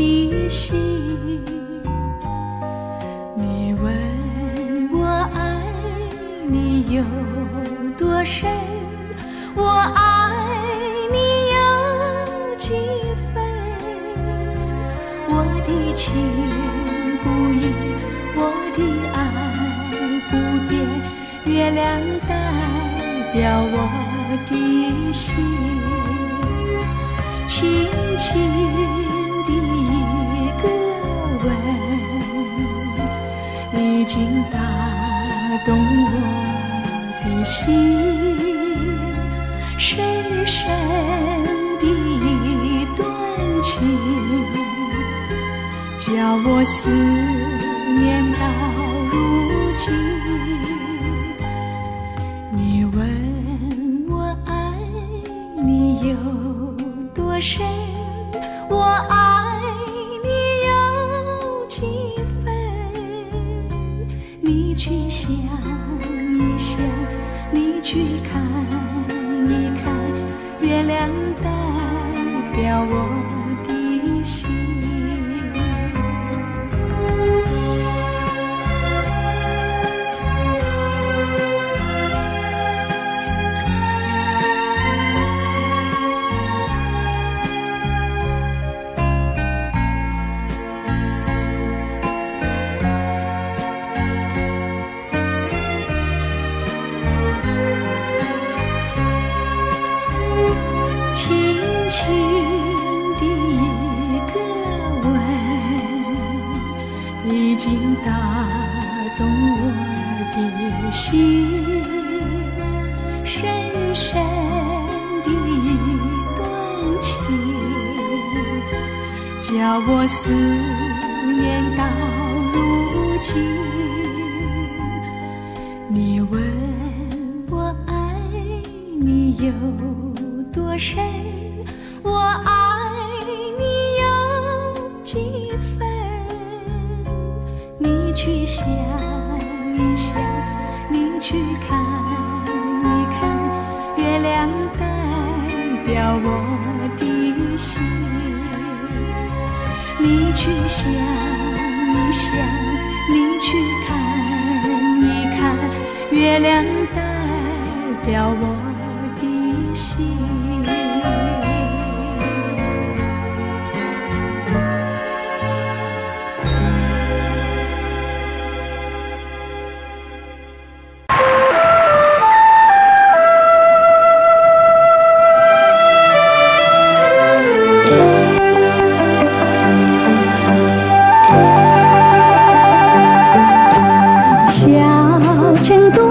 的心。你问我爱你有多深，我爱你有几分？我的情不移，我的爱不变，月亮代表我的心。轻轻的一个吻，已经打动我的心。深深的一段情，叫我思念到如今。你问我爱你有多深，我爱你有几分？你去想一想，你去看一看，月亮代表我的心。轻的一个吻，已经打动我的心。深深的一段情，叫我思念到如今。你问我爱你有多深，我爱你有几分？你去想一想，你去看一看，月亮代表我的心。你去想一想，你去看一看，月亮代表我的心。去的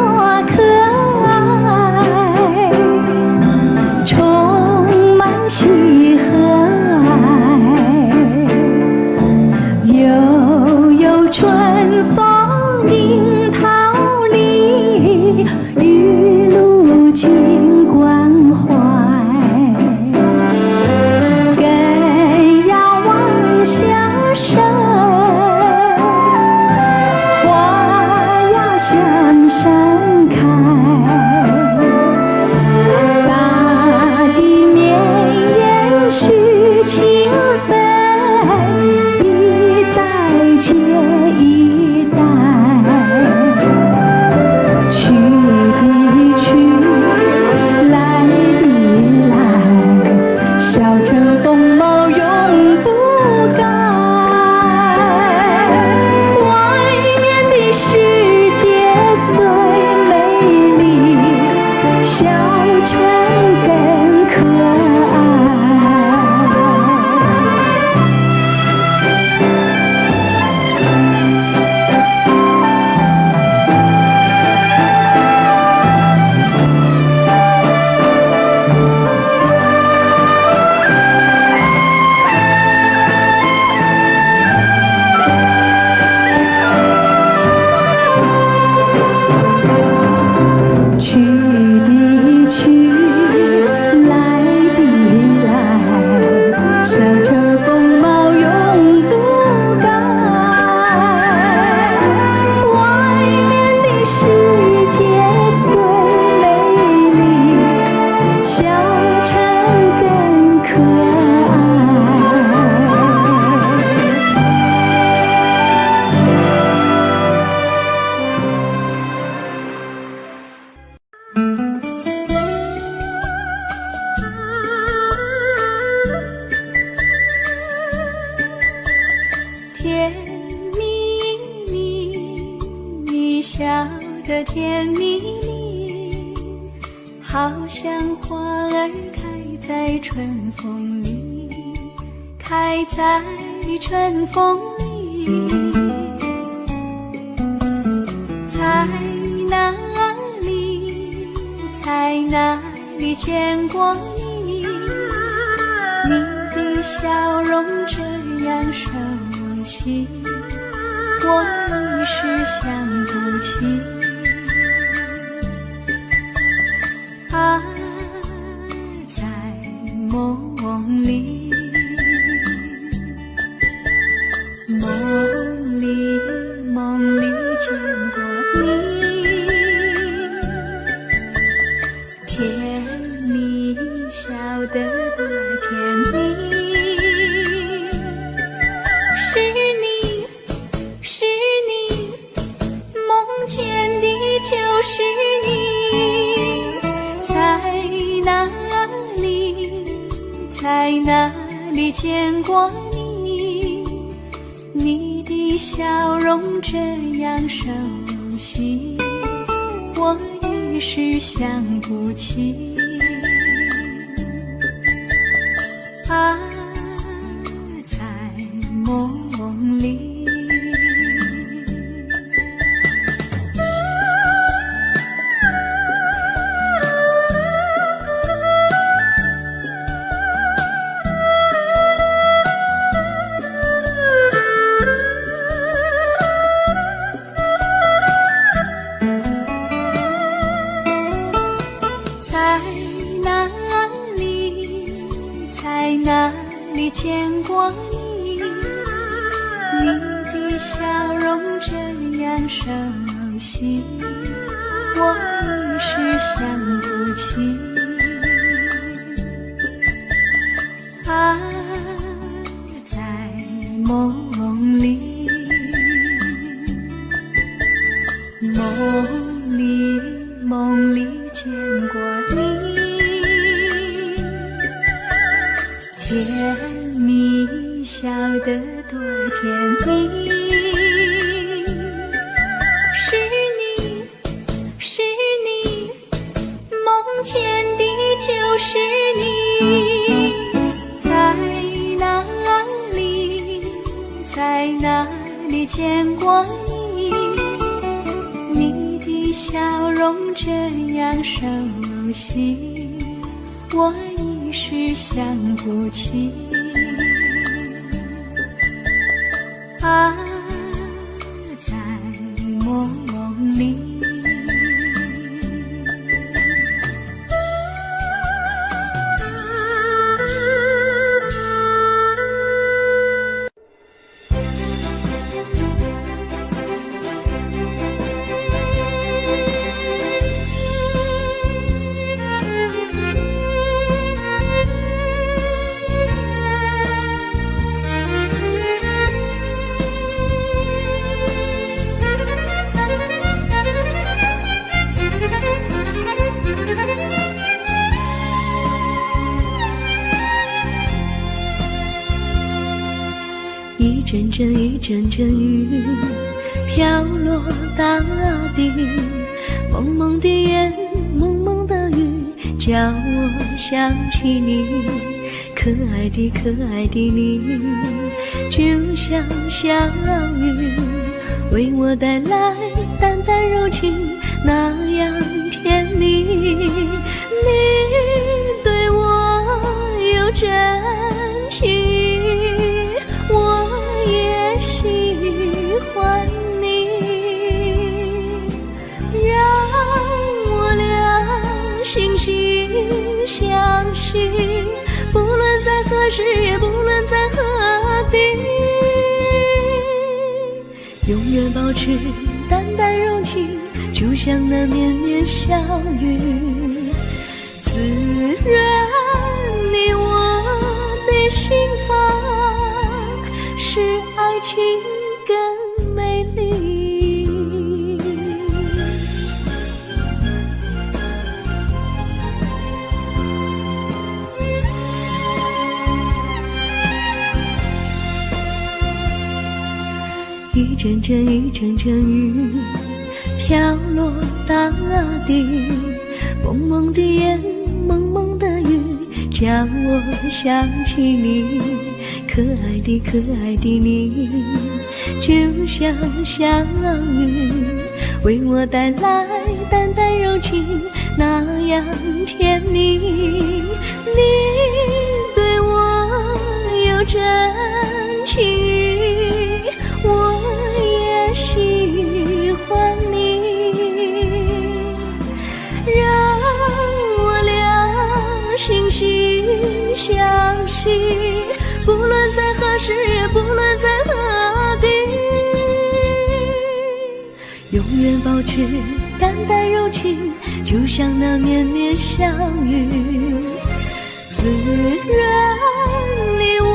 甜蜜蜜，你笑得甜蜜蜜，好像花儿开在春风里，开在春风里。在哪里，在哪里见过你？你的笑容这样熟悉，我一时想不起。啊，在梦里，梦里，梦里见过你，甜蜜笑得多甜蜜。是你，梦见的就是你。在哪里见过你？你的笑容这样熟悉，我一时想不起。啊，在梦里。在哪里见过你？你的笑容这样熟悉，我一时想不起。啊，在梦里，梦里，梦里见过你。甜蜜笑得多甜蜜，是你，梦见的就是你。在哪里见过你？你的笑容这样熟悉，我一时想不起。啊，在梦里。一阵阵一阵阵雨飘落大地，蒙蒙的眼，蒙蒙的雨，叫我想起你，可爱的可爱的你，就像小雨，为我带来淡淡柔情，那样甜蜜。你对我有真情，我也喜欢你，让我俩惺惺相惜，不论在何时，也不论在何地，永远保持淡淡柔情，就像那绵绵小雨，滋润你我的心房，使爱情更美丽。一阵阵一阵阵雨飘落大地，蒙蒙的烟，蒙蒙的雨，叫我想起你，可爱的可爱的你，就像小雨，为我带来淡淡柔情，那样甜蜜。你对我有真情意，我也喜欢你，让我俩惺惺相惜，不论在何时，不论在何地，永远保持淡淡柔情，就像那绵绵小雨，滋润你我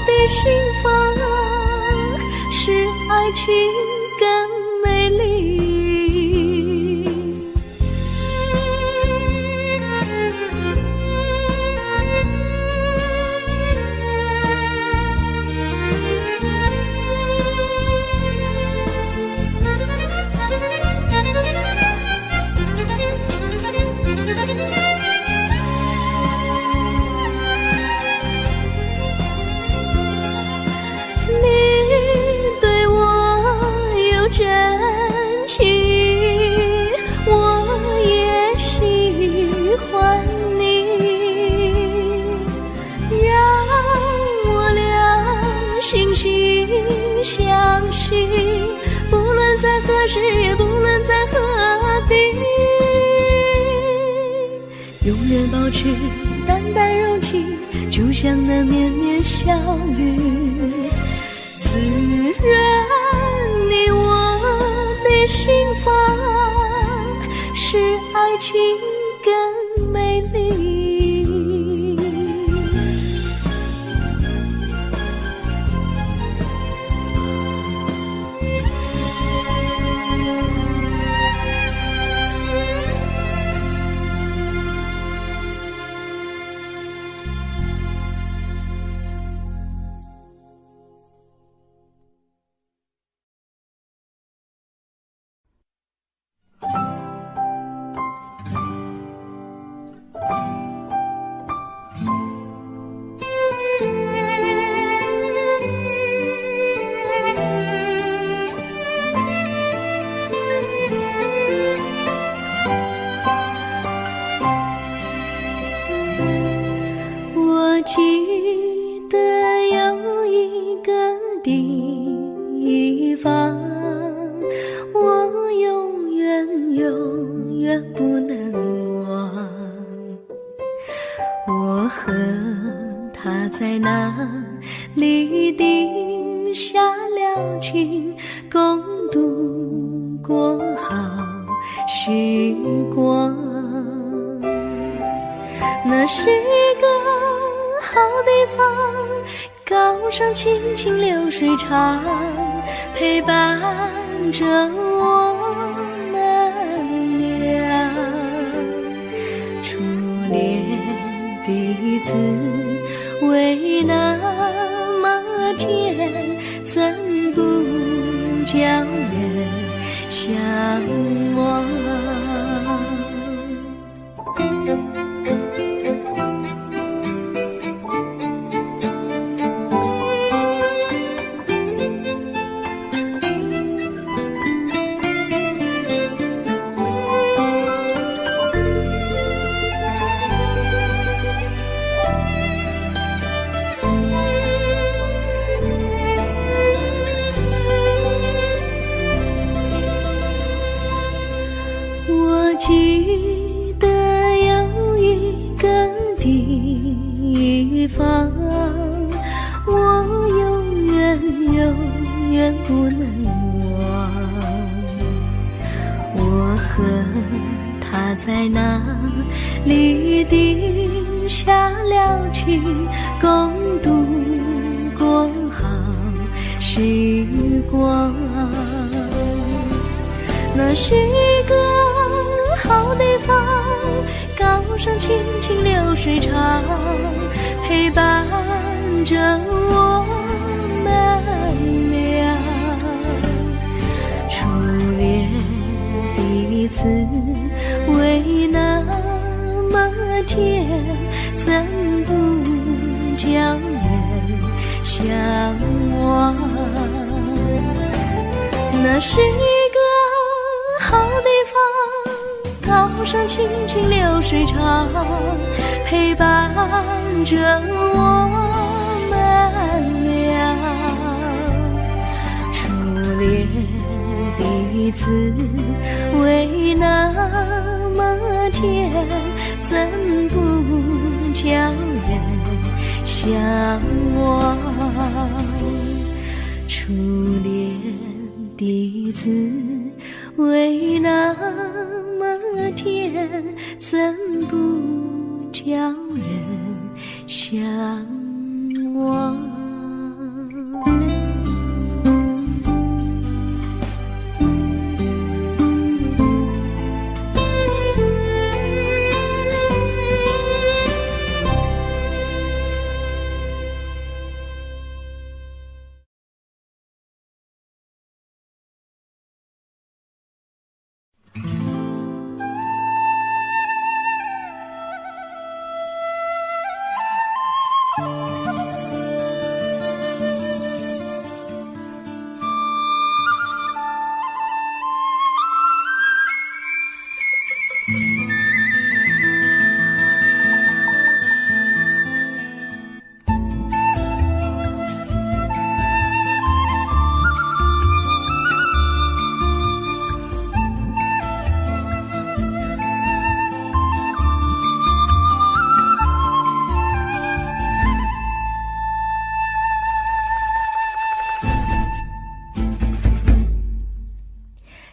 的心房，使爱情更美丽。真情，我也喜欢你，让我俩惺惺相惜，不论在何时，也不论在何地，永远保持淡淡柔情，就像那绵绵小雨，滋润你我的心房，使爱情更美丽。记得有一个地方，我永远不能忘。我和他在那里定下了情，共度过好时光。那是一个好地方，高山青青流水长，陪伴着我们俩。初恋第一次为那么甜，怎不叫人向往？记得有一个地方，我永远不能忘。我和他在那里定下了情，共度过好时光。那是一个好地方，高山青青流水长，陪伴着我们俩。是一个好地方，高山清清流水长，陪伴着我们俩。初恋的滋味那么甜，怎不叫人向往？初恋的滋味那么甜，怎不叫人向往？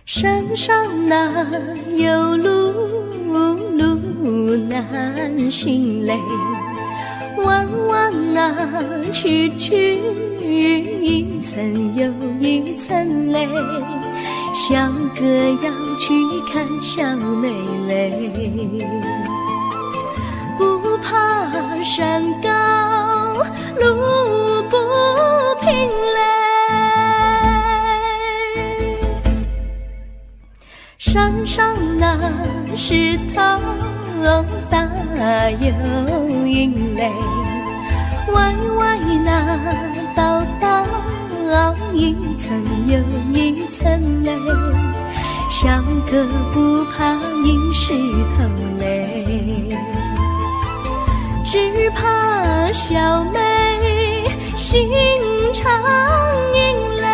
山上哪有路，路难行嘞，弯弯啊曲曲，一层又一层嘞，小哥要去看小妹嘞，不怕山高路不平嘞，山上那石头大又硬嘞，歪歪那道道一层又一层嘞，小哥不怕硬石头嘞，只怕小妹心肠硬嘞。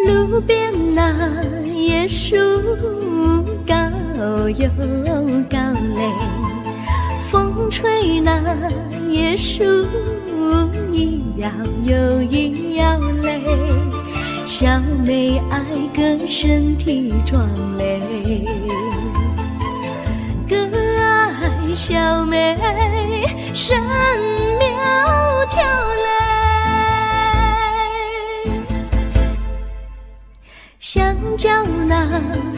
路边那椰树高又高嘞，风吹那椰树一摇又一摇嘞，小妹爱个身体壮嘞，哥爱小妹身苗条嘞。香蕉那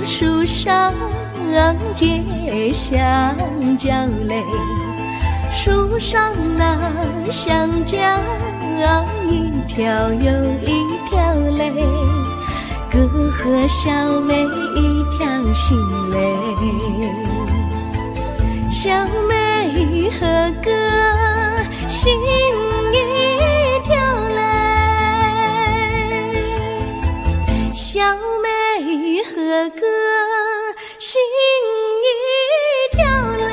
树上结香蕉嘞，树上那香蕉一条又一条嘞，哥和小妹一条心嘞，小妹和哥心一条嘞，小妹和哥心一条嘞。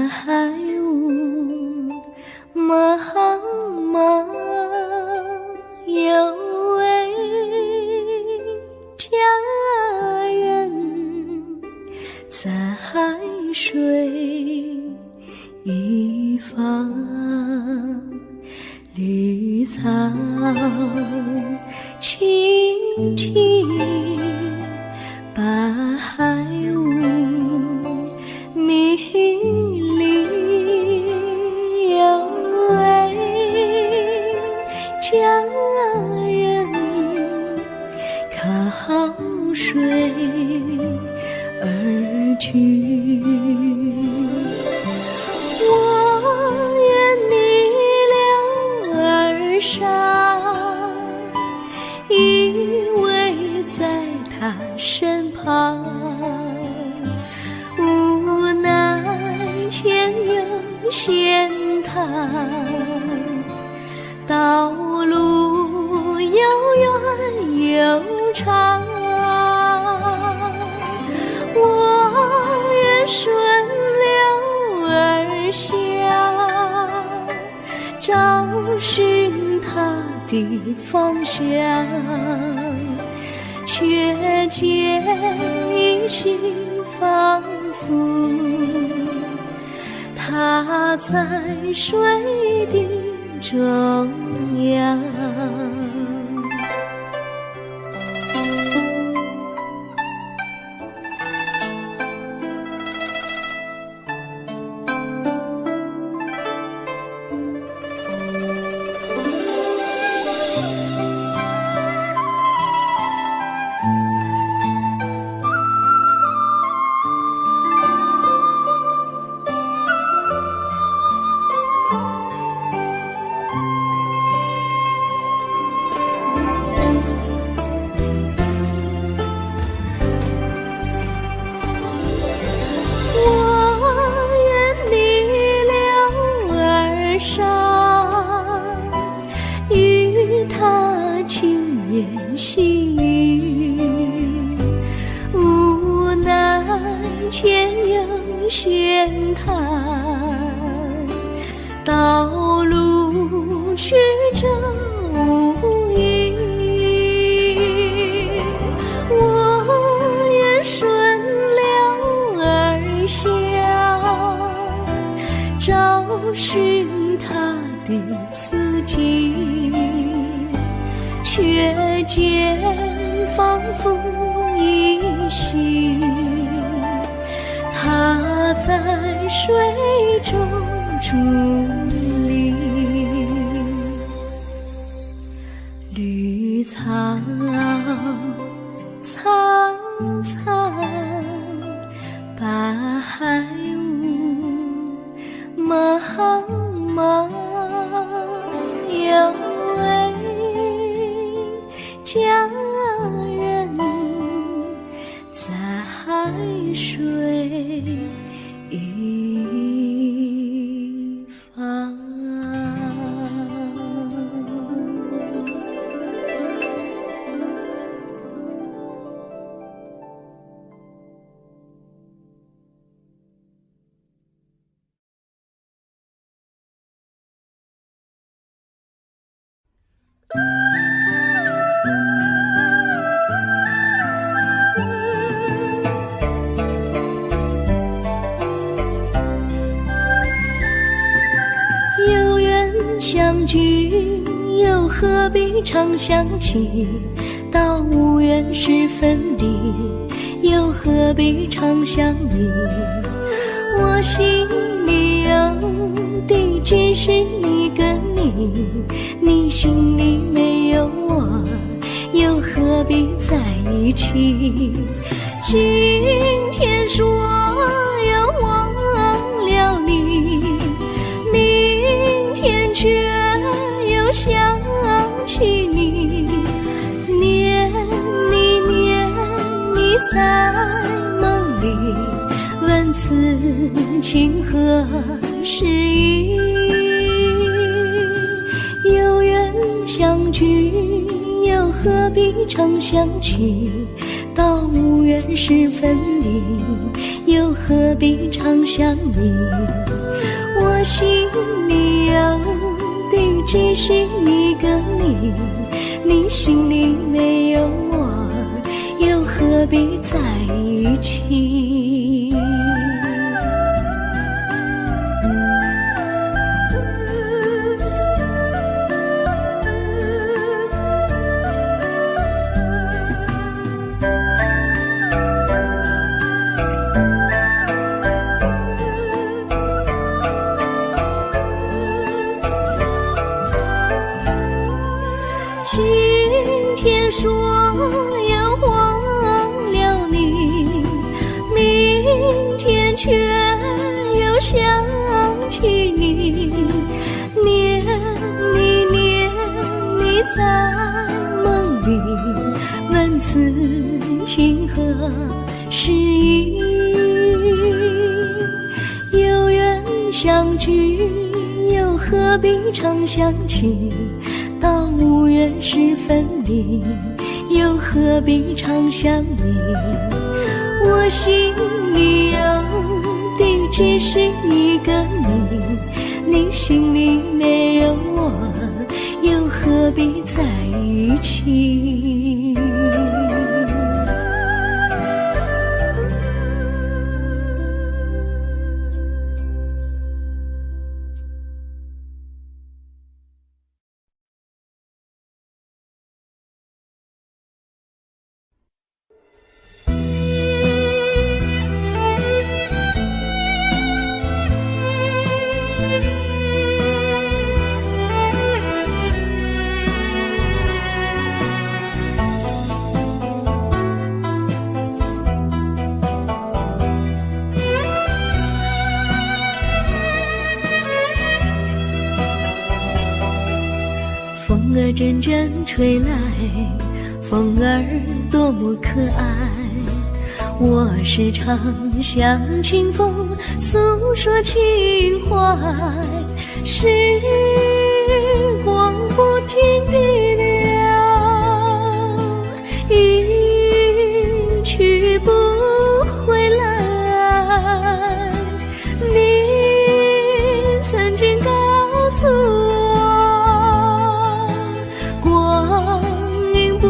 海雾茫茫，有位佳人在海水一方，绿草青青，把海雾迷离，有位佳人靠水而居。我愿你了而上，依偎在他身旁，无奈前有险滩，道路又远又长，我愿顺流而下，找寻他的方向，却见一心仿佛他在水的中央。细雨，无奈前有险滩，道路曲折无依，我愿顺流而下，找寻他的足迹，却见仿佛依稀，他在水中伫立，绿草苍苍，把海雾茫茫，有位佳人在海水一方。有缘相聚，又何必常想起？到无缘时分离，又何必常想你？我心里有的只是一个你，你心里没有我，又何必在一起？今天说要忘了你，明天却又想起你，念你在梦里，问此情何时已？有缘相聚，又何必常想起？到无缘时分离，又何必常想你？只是一个你，你心里没有我，又何必在一起？今天说要忘了你，明天却又想起你，念你在梦里，问此情何时意？有缘相聚，又何必常想起？到无缘时分离，又何必常想你？我心里有的只是一个你，你心里没有我，又何必在一起？风儿阵阵吹来，风儿多么可爱。我时常向清风诉说情怀，时光不停地流，一去不回来。你曾经告诉我，光阴不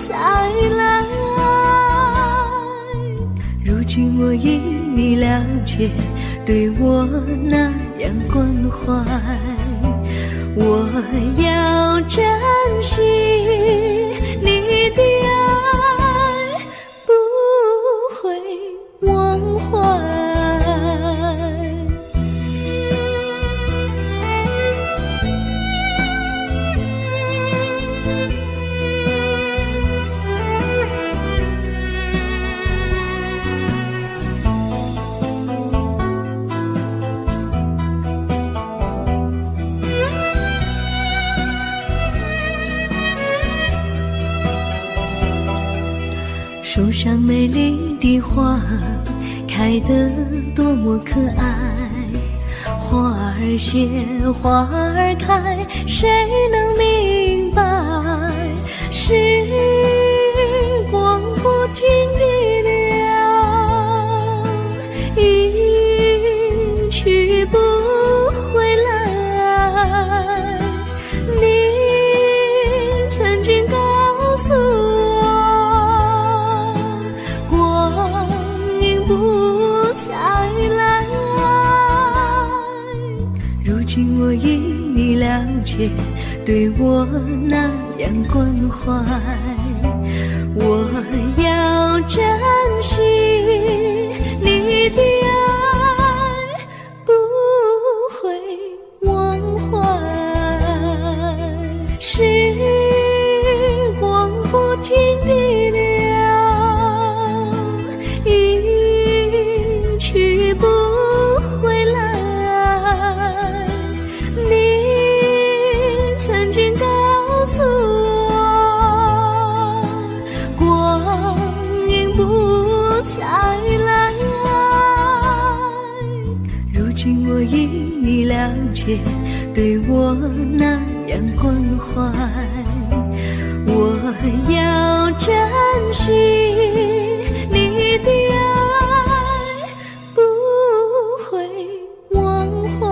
再来。如今我已你了解，对我那样关怀，我要珍惜你的爱，不会忘怀。树上美丽的花开得多么可爱，花儿谢花儿开，谁能明白？时光不停地流，一去不回来。你曾经告诉我，不再来。如今我已你了解，对我那样关怀，我要珍惜你的爱，不会忘怀。时光不停地流，去不回来。你曾经告诉我，光阴不再来。如今我已你了解，对我那样关怀，我要珍惜你的爱，不会忘怀。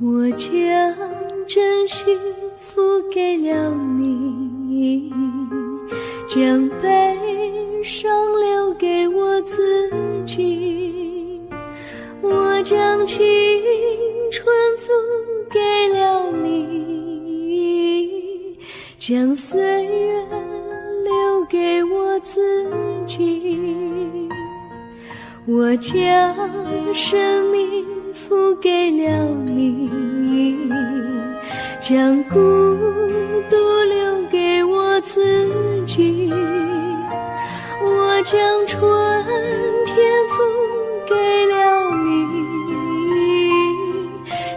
我将真心付给了你，将悲伤留给我自己。我将青春付给了你，将岁月留给我自己。我将生命付给了你，将孤独留给我自己。我将春天付给了你，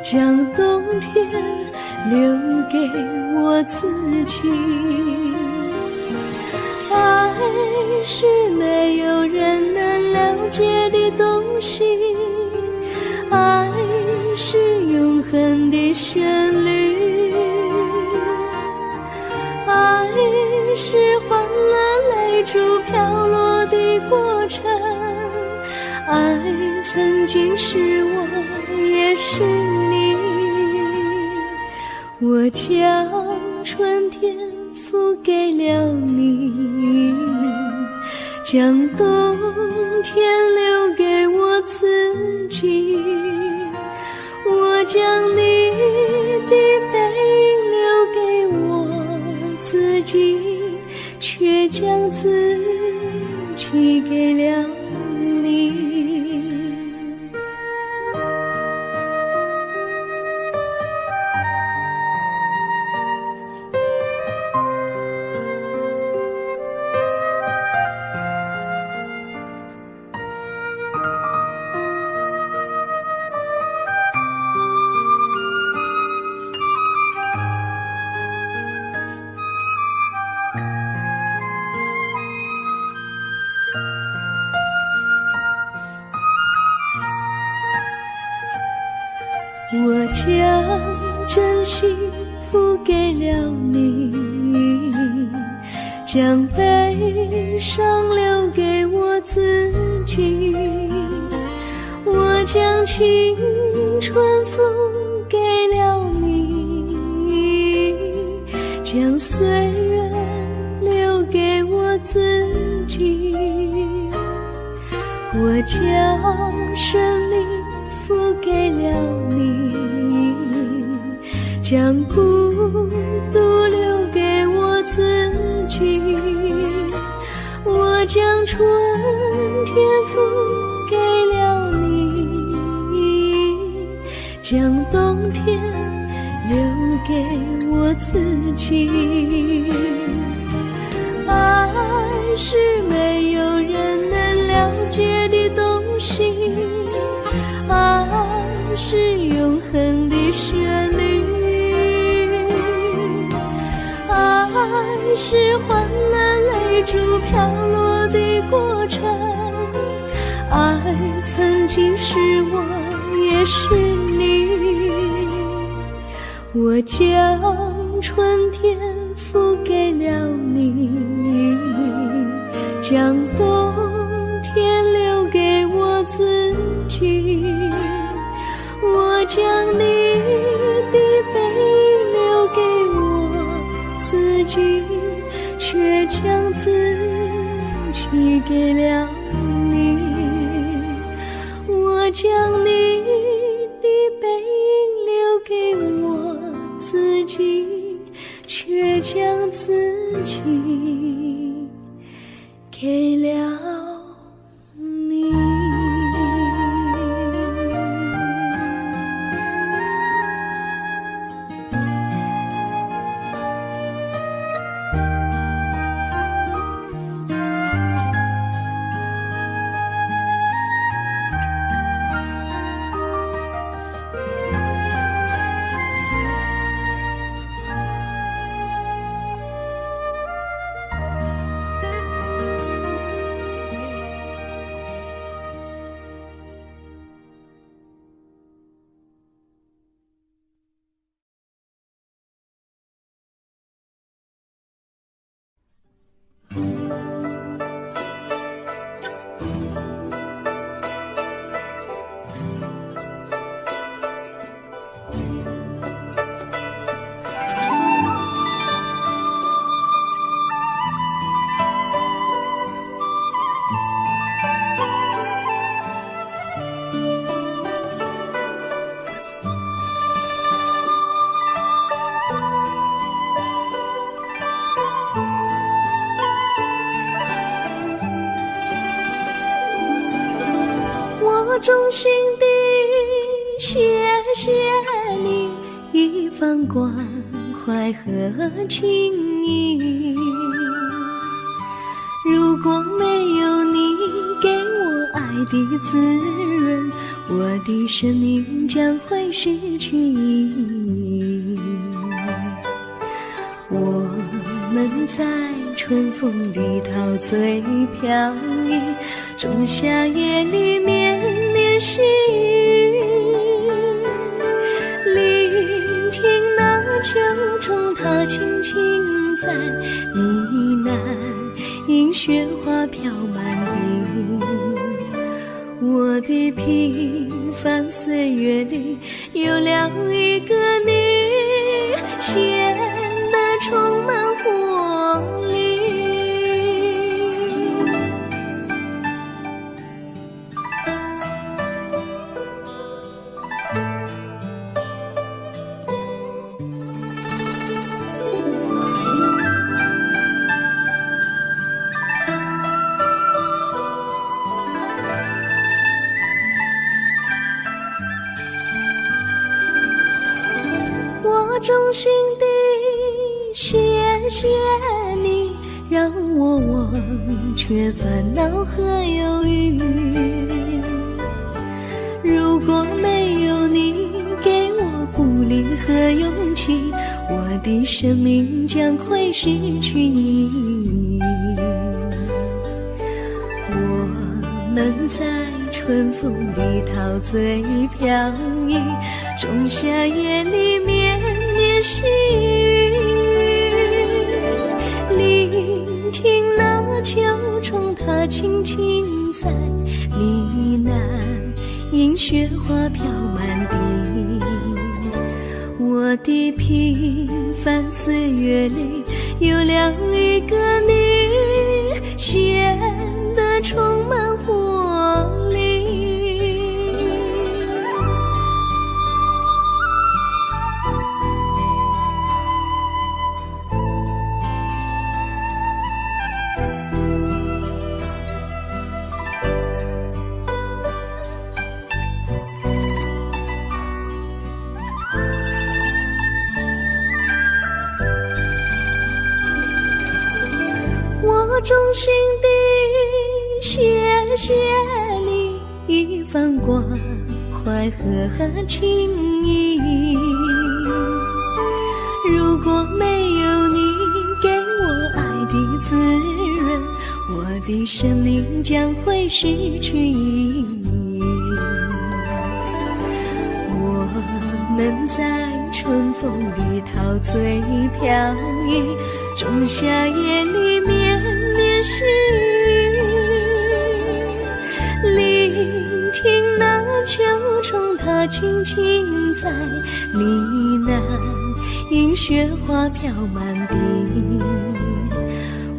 将冬天留给我自己。爱是没有人能了解的东西，爱是永恒的旋律，爱是换了泪珠飘落的过程，爱曾经是我也是你。我将春天付给了你，将冬天留给我自己。我将你的背影留给我自己，却将自己给了你。我将真心付给了你，将悲伤留给我自己。我将青春付给了你，将岁月留给我自己。我将生命付给了你，将孤独留给我自己。我将春天付给了你，将冬天留给我自己。爱是没有人能了解的东西，爱是永恒的旋律，爱是换了泪珠飘落的过程，爱曾经是我也是你。我将春天付给了你，将冬天留给我自己。我将你的背影留给我自己，却将自己给了你。我将你的背影留给我自己，却将自己给了我衷心地谢谢你一番关怀和情谊，如果没有你给我爱的滋润，我的生命将会失去意义。我们在春风里陶醉飘逸，仲夏夜里绵绵细雨，聆听那秋虫它轻轻在呢喃，迎雪花飘满地。我的平凡岁月里有了一个你，显得充满活力。我衷心地谢谢你，让我忘却烦恼和忧郁。如果没有你给我鼓励和勇气，我的生命将会失去意义。我们在春风里陶醉飘逸，仲夏夜里绵绵细雨，聆听那秋虫它轻轻在呢喃，迎雪花飘满地。我的平凡岁月里有了一个你，显得充满活力。我衷心地谢谢你一番关怀和情谊，如果没有你给我爱的滋润，我的生命将会失去意义。我们在春风里陶醉飘逸，仲夏夜里绵绵细雨，聆听那秋虫它轻轻在呢喃，迎雪花飘满地。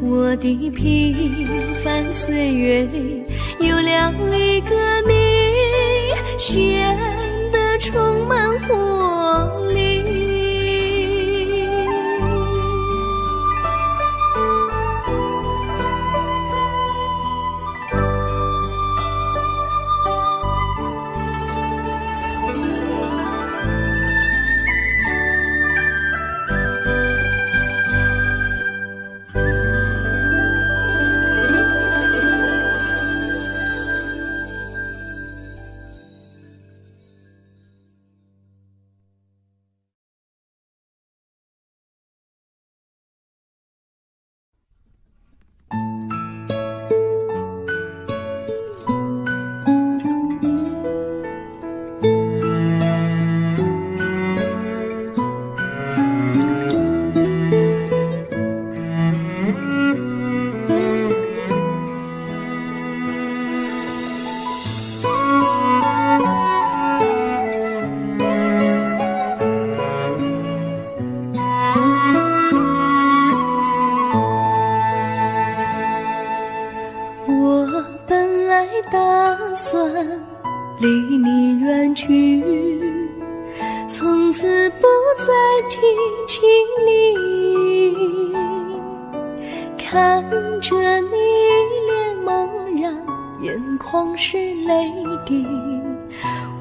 我的平凡岁月里有了一个你，显得充满活力。离你远去，从此不再提起你。看着你脸茫然眼眶是泪滴，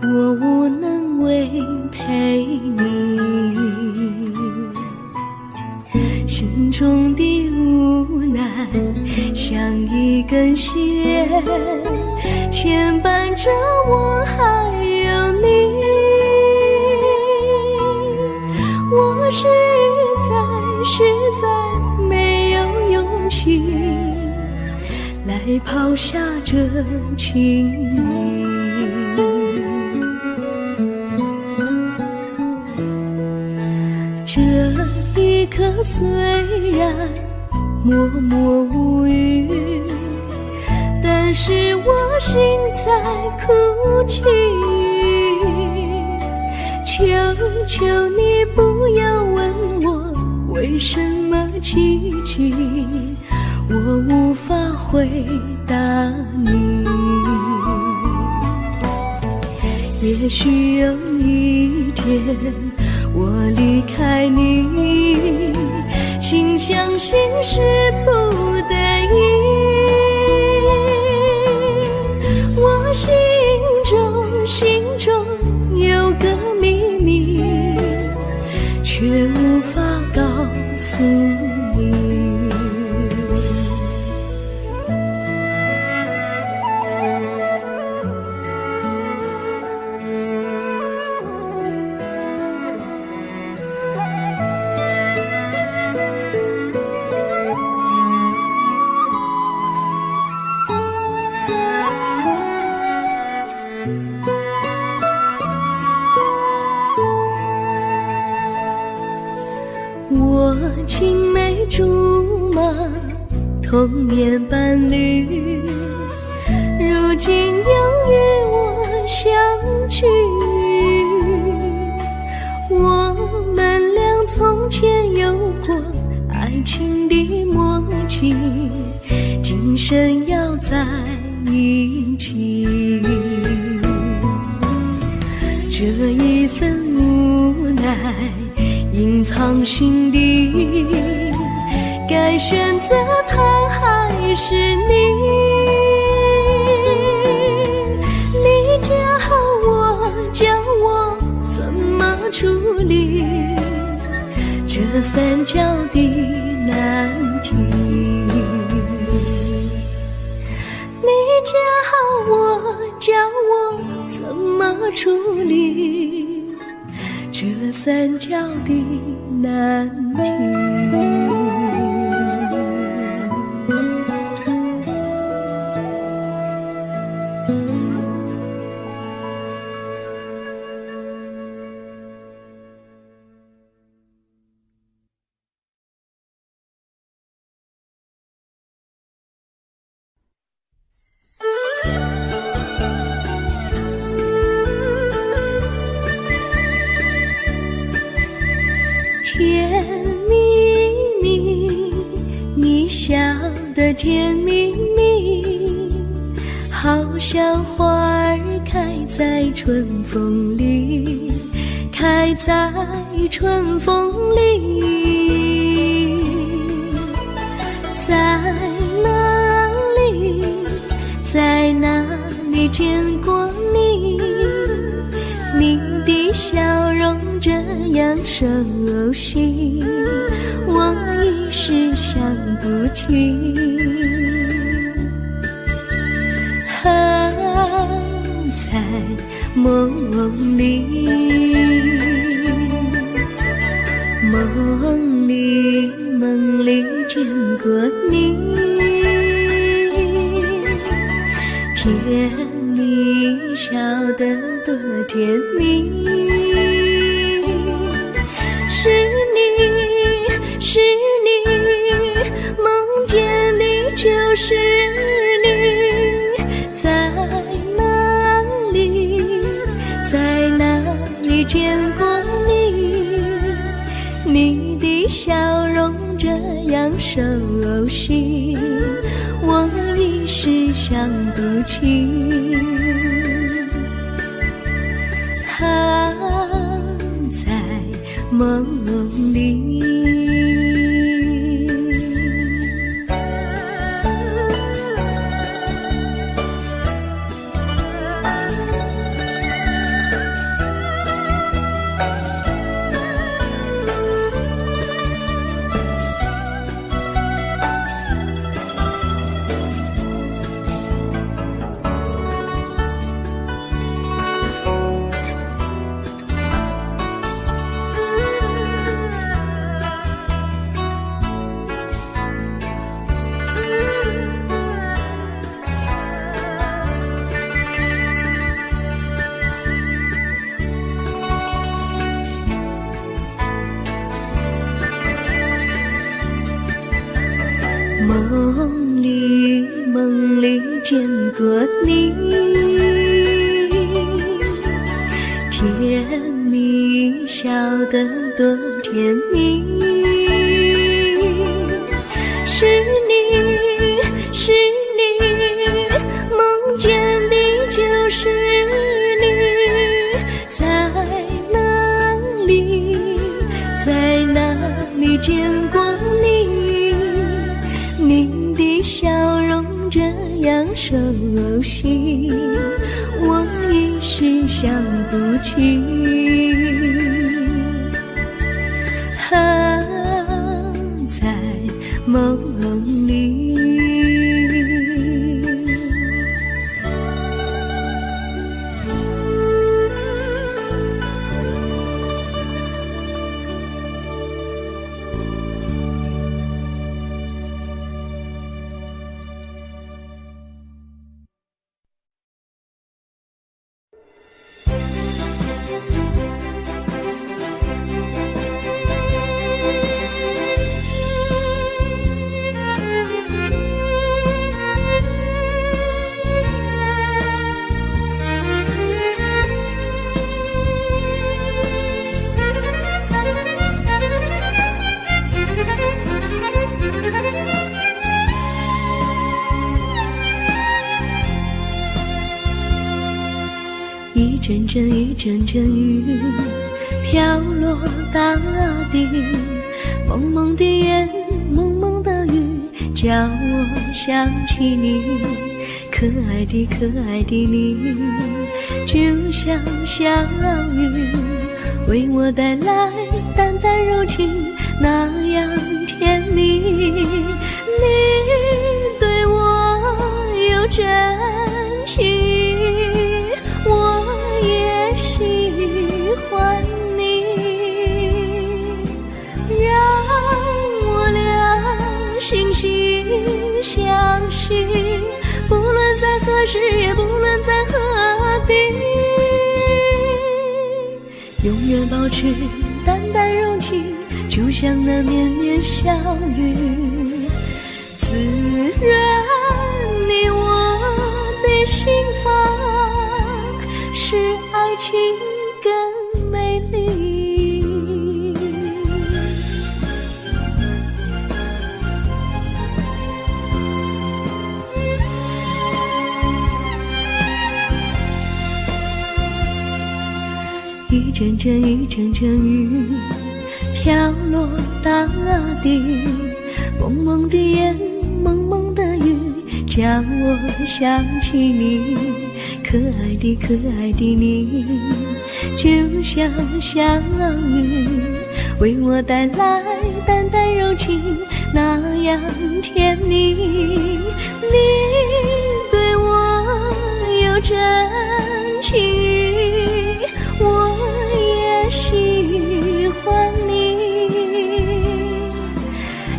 我无能为陪你。心中的无奈像一根线，牵绊着我还有你。我实在没有勇气来抛下这情谊。这一刻虽然默默无语，但是我心在哭泣。求求你不要问我为什么寂静，我无法回答你。也许有一天我离开你，心相信是不得已。我心中有个秘密，却无法告诉你。我青梅竹马，童年伴侣，如今又与我相聚。我们俩从前有过爱情的默契，今生要在一起。这一份无奈隐藏心底，该选择他还是你？你教我怎么处理这三角的难题？你教我怎么处理这三角的难题？甜蜜蜜，你笑得甜蜜蜜，好像花儿开在春风里，开在春风里。在哪里，在哪里见过你？你的笑容这样熟悉，我一时想不起。在梦里，梦里见过你，甜蜜笑得多甜蜜。是你，梦见你就是你，在哪里见过你？你的笑容这样熟悉，我一时想不起。在梦里。见过你，甜蜜笑得多甜蜜，是你是你，梦见的就是你，在哪里在哪里见过你，你的笑容这样熟悉，我一时想不起。在梦里，一阵阵一阵阵雨飘落大地，蒙蒙的烟，蒙蒙的雨，叫我想起你，可爱的可爱的你，就像小雨，为我带来淡淡柔情，那样甜蜜。你对我有真情，我也喜欢你，让我俩惺惺相惜，不论在何时，也不论在何地，永远保持淡淡柔情，就像那绵绵小雨，滋润你我的心房，使爱情更美丽。一阵阵一阵阵雨飘落大地，蒙蒙的烟，蒙蒙的雨，叫我想起你，可爱的可爱的你，就像小雨，为我带来淡淡柔情，那样甜蜜。你对我有真情，我也喜欢你，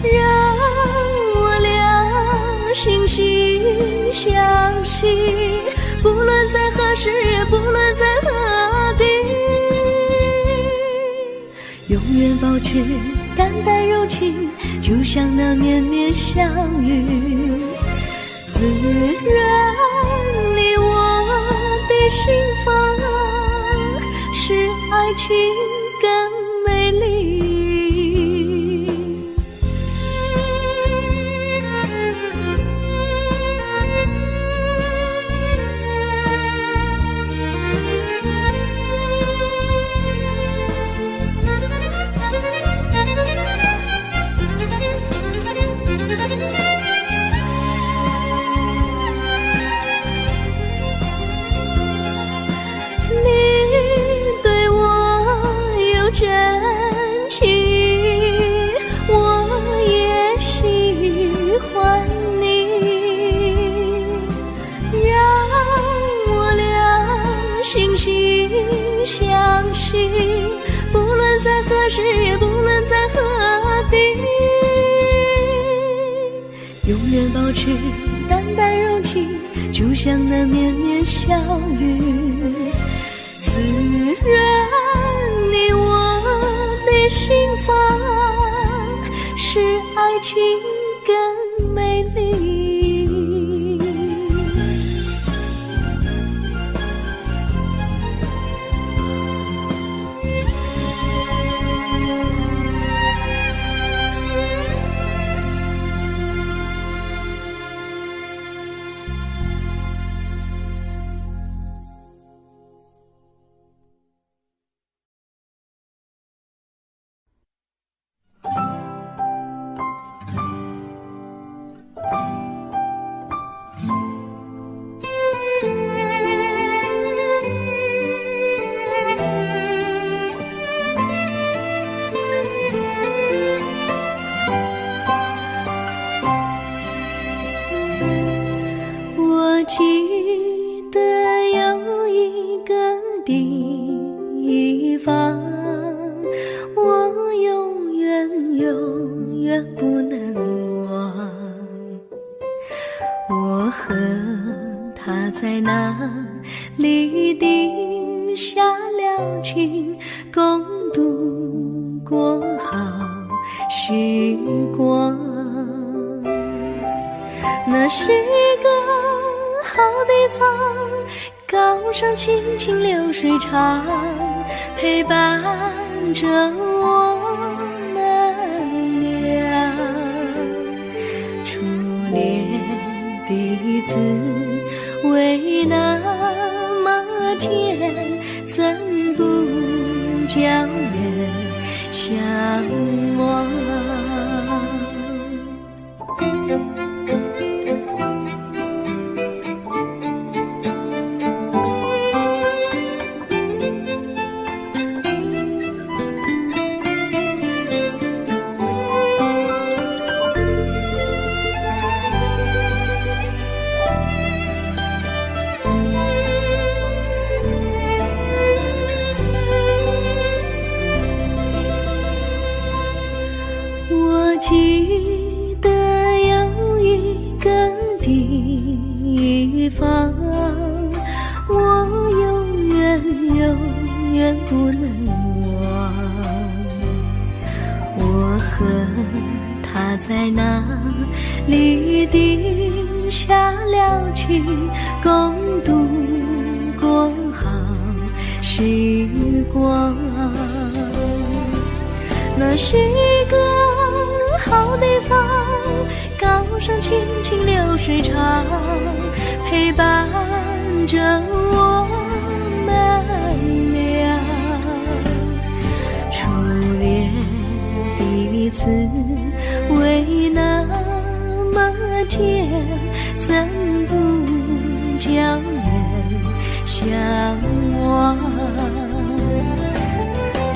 让我俩惺惺相惜，不论在何时，也不论在何地，永远保持淡淡柔情，就像那绵绵小雨，滋润你我的心房，使爱情更美丽。真情，我也喜欢你，让我俩惺惺相惜，不论在何时，也不论在何地，永远保持淡淡柔情，就像那绵绵小雨，滋润你我的心房，使爱情更美丽。记得有一个地方，我永远不能忘。我和他在那里定下了情，共度过好时光。那是个好地方，高山青青流水长，陪伴着我们俩。初恋第一次为那么甜，怎不叫人向往？我记得有一个地方，我永远不能忘。我和他在那里定下了情，共度过好时光。那是个好地方，高山青青流水长，陪伴着我们俩。初恋第一次为那么甜，怎不叫人向往？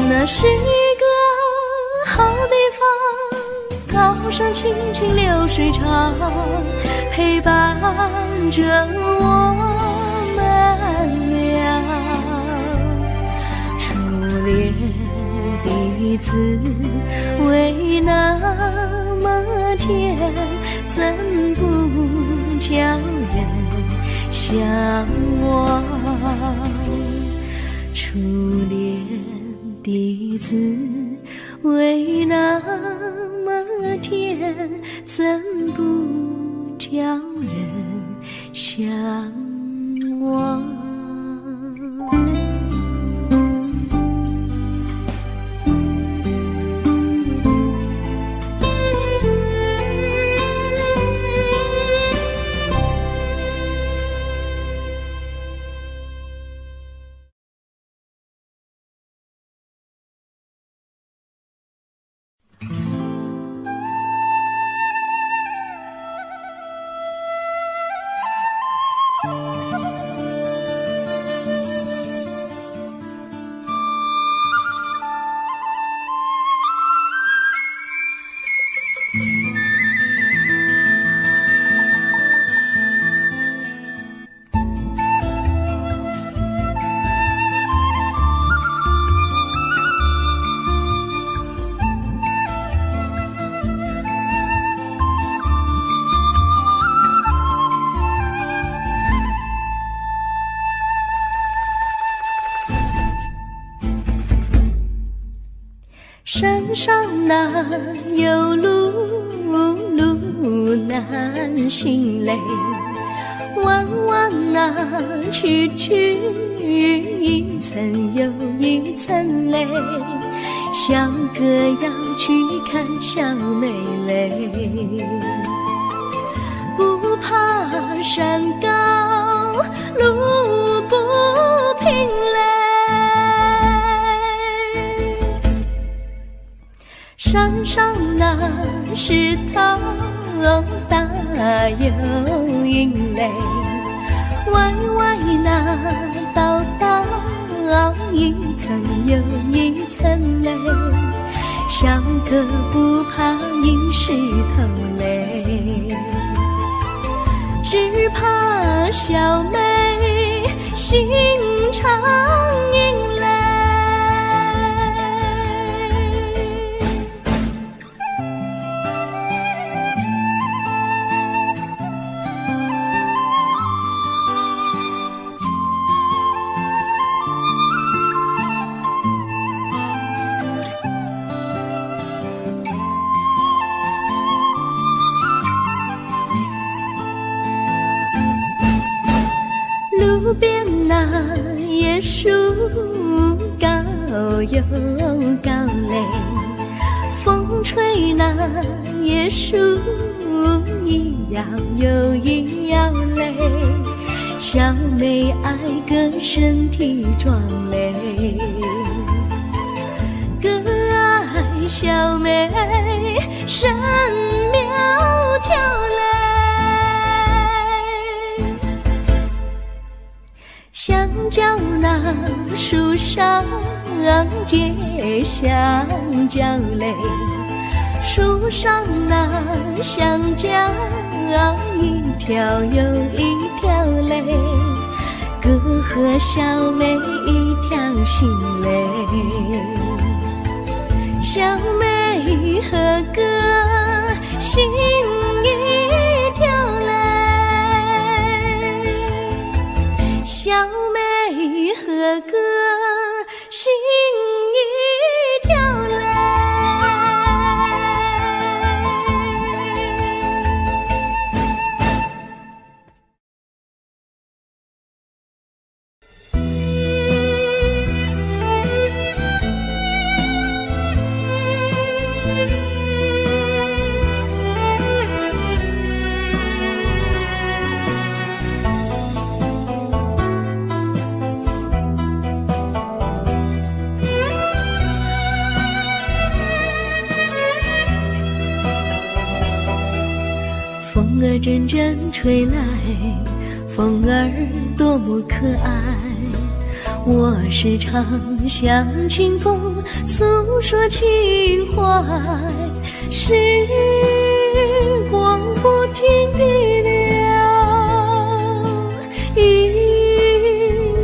那是好地方，高山青青流水长，陪伴着我们俩。初恋第一次为那么甜，怎不叫人向往？初恋第一次为那么甜，怎不叫人向往？山上哪有路难行嘞，弯弯哪曲一层又一层嘞，小哥要去看小妹嘞，不怕山高路不平嘞，山上那石头大又硬嘞，歪歪那道一层又一层嘞，小哥不怕硬石头嘞，只怕小妹心常引泪。路边那椰树高又高嘞，风吹那椰树一摇又一摇嘞，小妹爱个身体壮嘞，哥爱小妹身苗条嘞。香蕉那树上结香蕉嘞，树上那香蕉一条又一条嘞，哥和小妹一条心嘞，小妹和哥心一条嘞，小妹和哥心一条嘞。风儿阵阵吹来，风儿多么可爱，我时常向清风诉说情怀，时光不停地流，一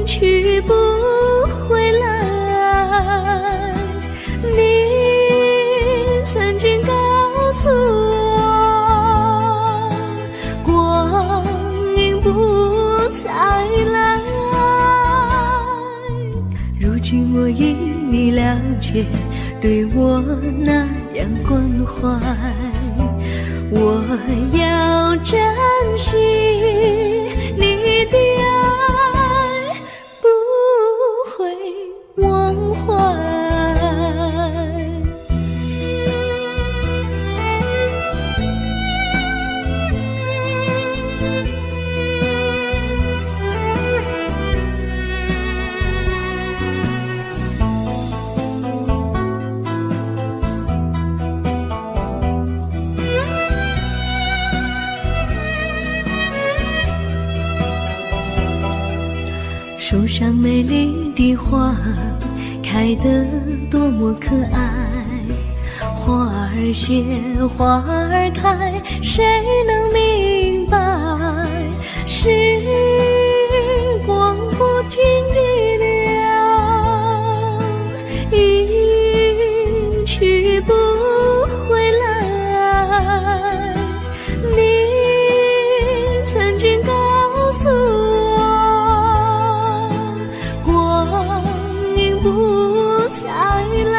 去不回来，你曾经告诉我我因你了解，对我那样关怀，我要珍惜你的爱，不会忘怀。树上美丽的花开得多么可爱，花儿谢花儿开，谁能明白，时光不停地流，一去不回来，你曾经告诉我不再来，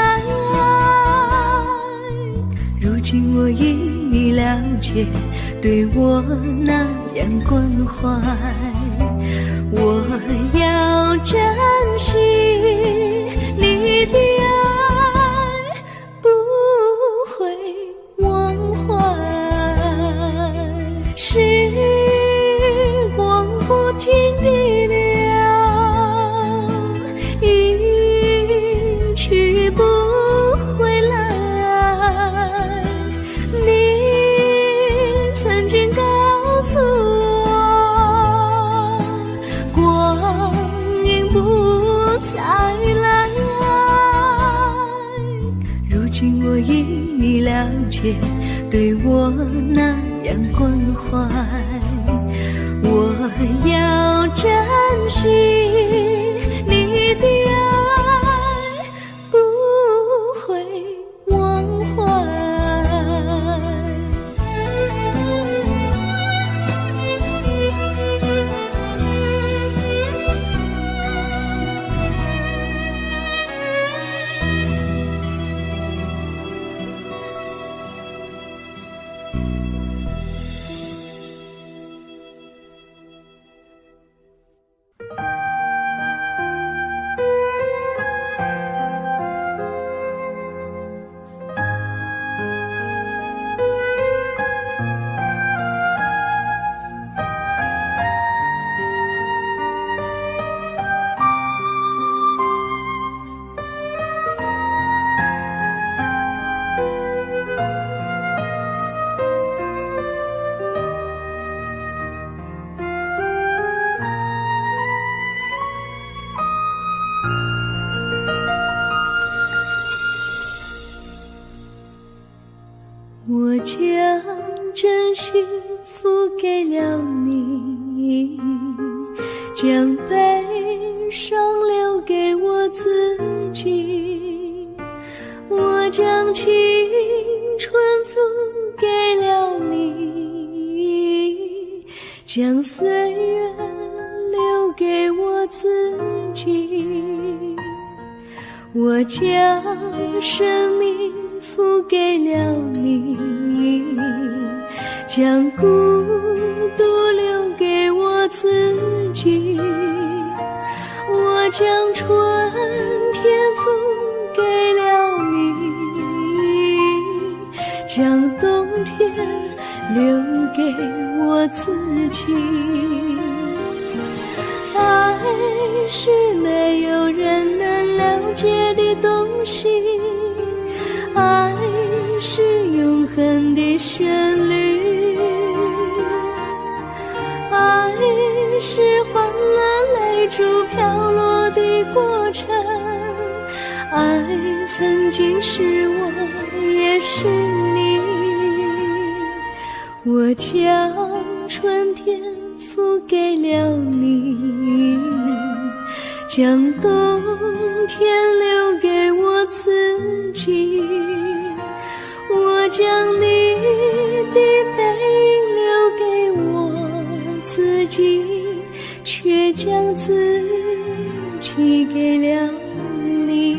如今我因你了解，对我那样关怀，我要珍惜你的爱，不会忘怀，时光不停地流，去不回来，你曾经告诉我，光阴不再来，如今我因你了解，对我那样关怀，我要珍惜你的爱，不会忘怀。我将真心付给了你，将悲伤留给我自己。我将青春付给了你，将岁月留给我自己。我将生命付给了你，将孤独留给我自己。我将春天付给了你，将冬天留给我自己。爱是没有人能了解的东西，爱是永恒的旋律，爱是换了泪珠飘落的过程，爱曾经是我也是你。我将春天付给了你，将冬天留给我自己。我将你的背影留给我自己，却将自己给了你。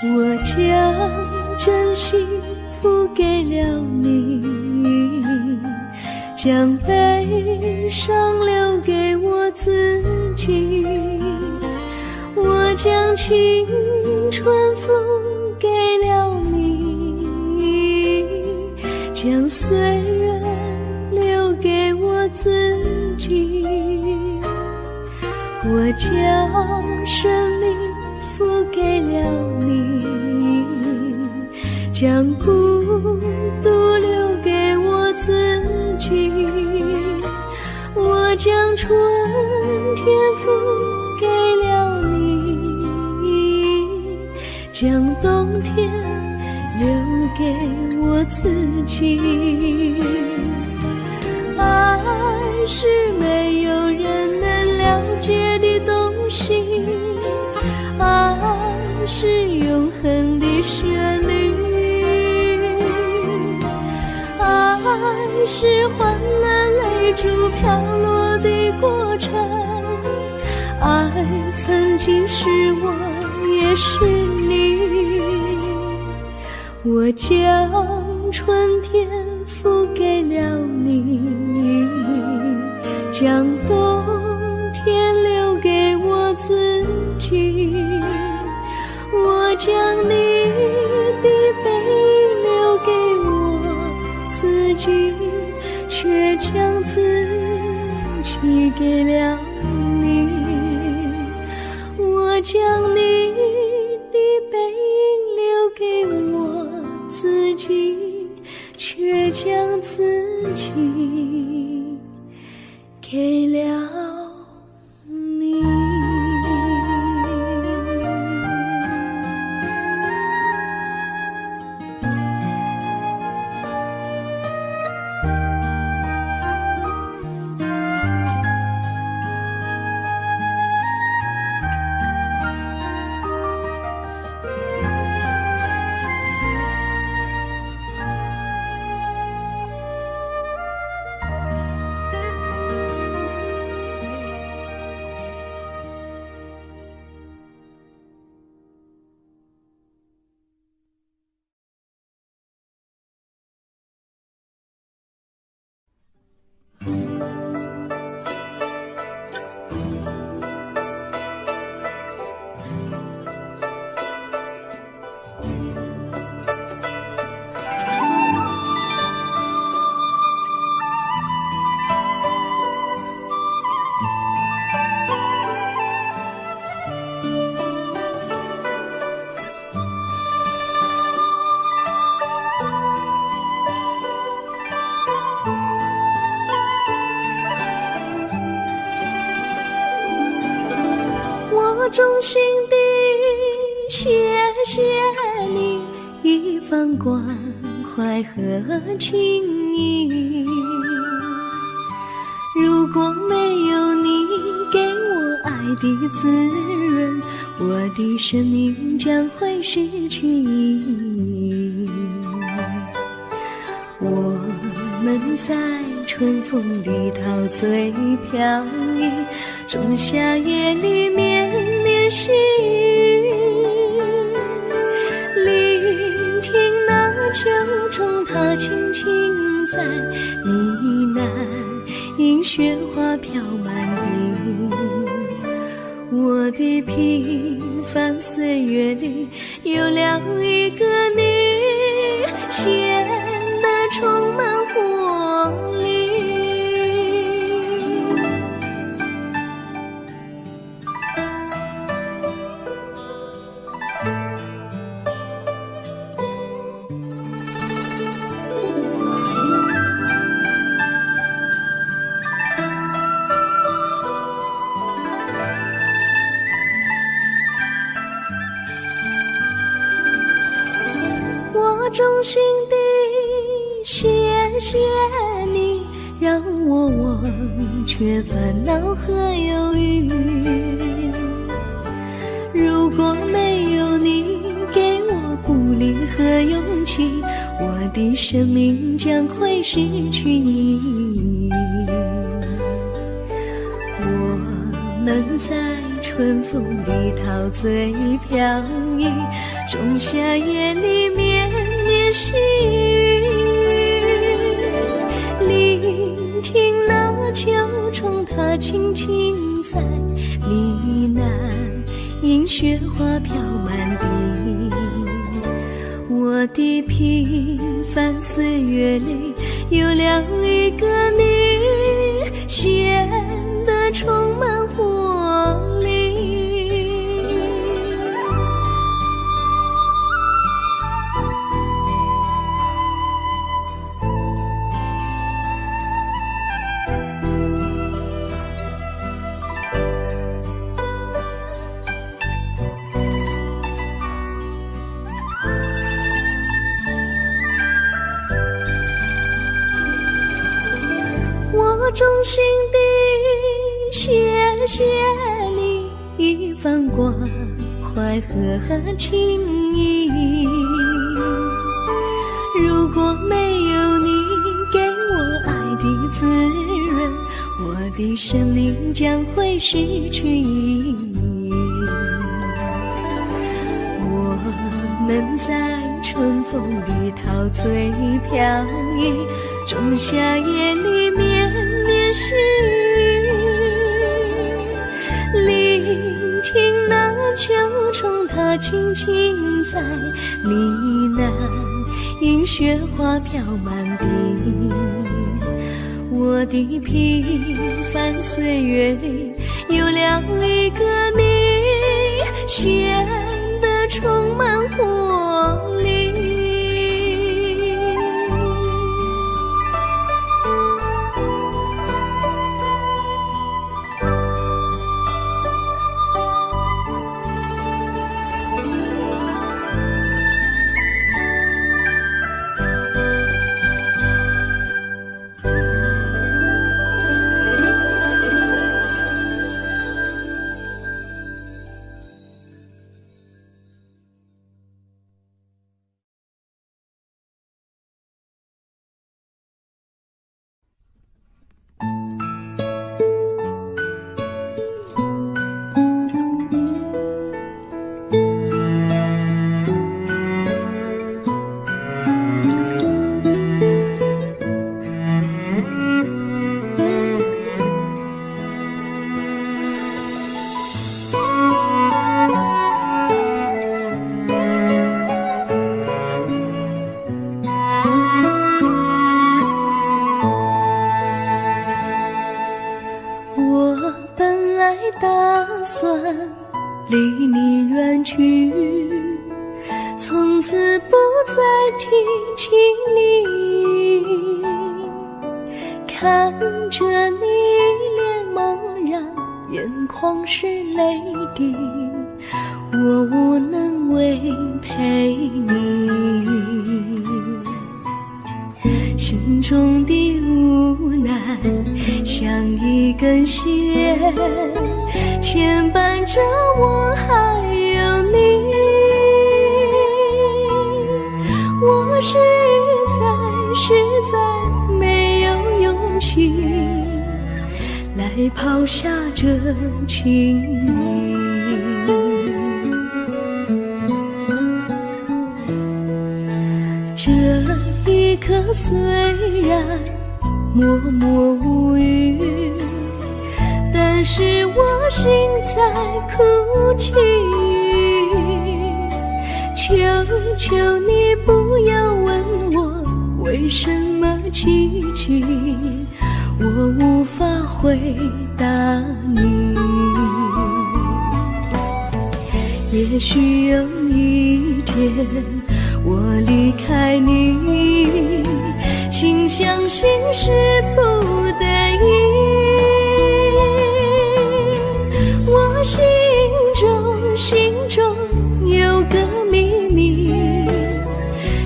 我将真心付给了你，将悲伤留给我自己。我将青春付给了你，将岁月留给我自己。我将生命付给了你，将孤独留给我自己。我将春天付给了你，将冬天留给我自己。爱是没有人能了解的东西，爱是永恒的旋律，爱是换了泪珠飘落的过程，爱曾经是我也是你。我将春天付给了你，将冬天留给我自己。我将你的背影留给我自己，却将自己给了你。我将你的背影留给我自己，却将自己给了你。我衷心地谢谢你一番关怀和情谊，如果没有你给我爱的滋润，我的生命将会失去意义。我们在春风里陶醉飘逸，仲夏夜里绵绵细雨，聆听那秋虫它轻轻在呢喃，迎雪花飘满地。我的平凡岁月里有了一个你，显得充满活力。我衷心地谢谢你，让我忘却烦恼和忧郁。如果没有你给我鼓励和勇气，我的生命将会失去意义。我们在春风里陶醉飘逸，仲夏夜里绵绵细雨，聆听那秋虫它轻轻在呢喃，迎雪花飘满地。我的平凡岁月里有了一个你，显得充满活力。我衷心地谢谢你一番关怀和情谊，如果没有你给我爱的滋润，我的生命将会失去意义。我们在春风里陶醉飘逸，仲夏夜里绵绵细雨，聆听那秋虫它轻轻在呢喃，迎雪花飘满地。我的平凡岁月里有了一个你，显得充满活力。离你远去，从此不再提起你。看着你脸茫然，眼眶是泪滴，我无能为陪你。心中的无奈像一根线，牵绊着我还有你。我实在没有勇气来抛下这情谊。这一刻虽然默默无语，但是我心在哭泣。求求你不要问我为什么奇迹，我无法回答你。也许有一天我离开你，心相信是不得已。我心中有个秘密，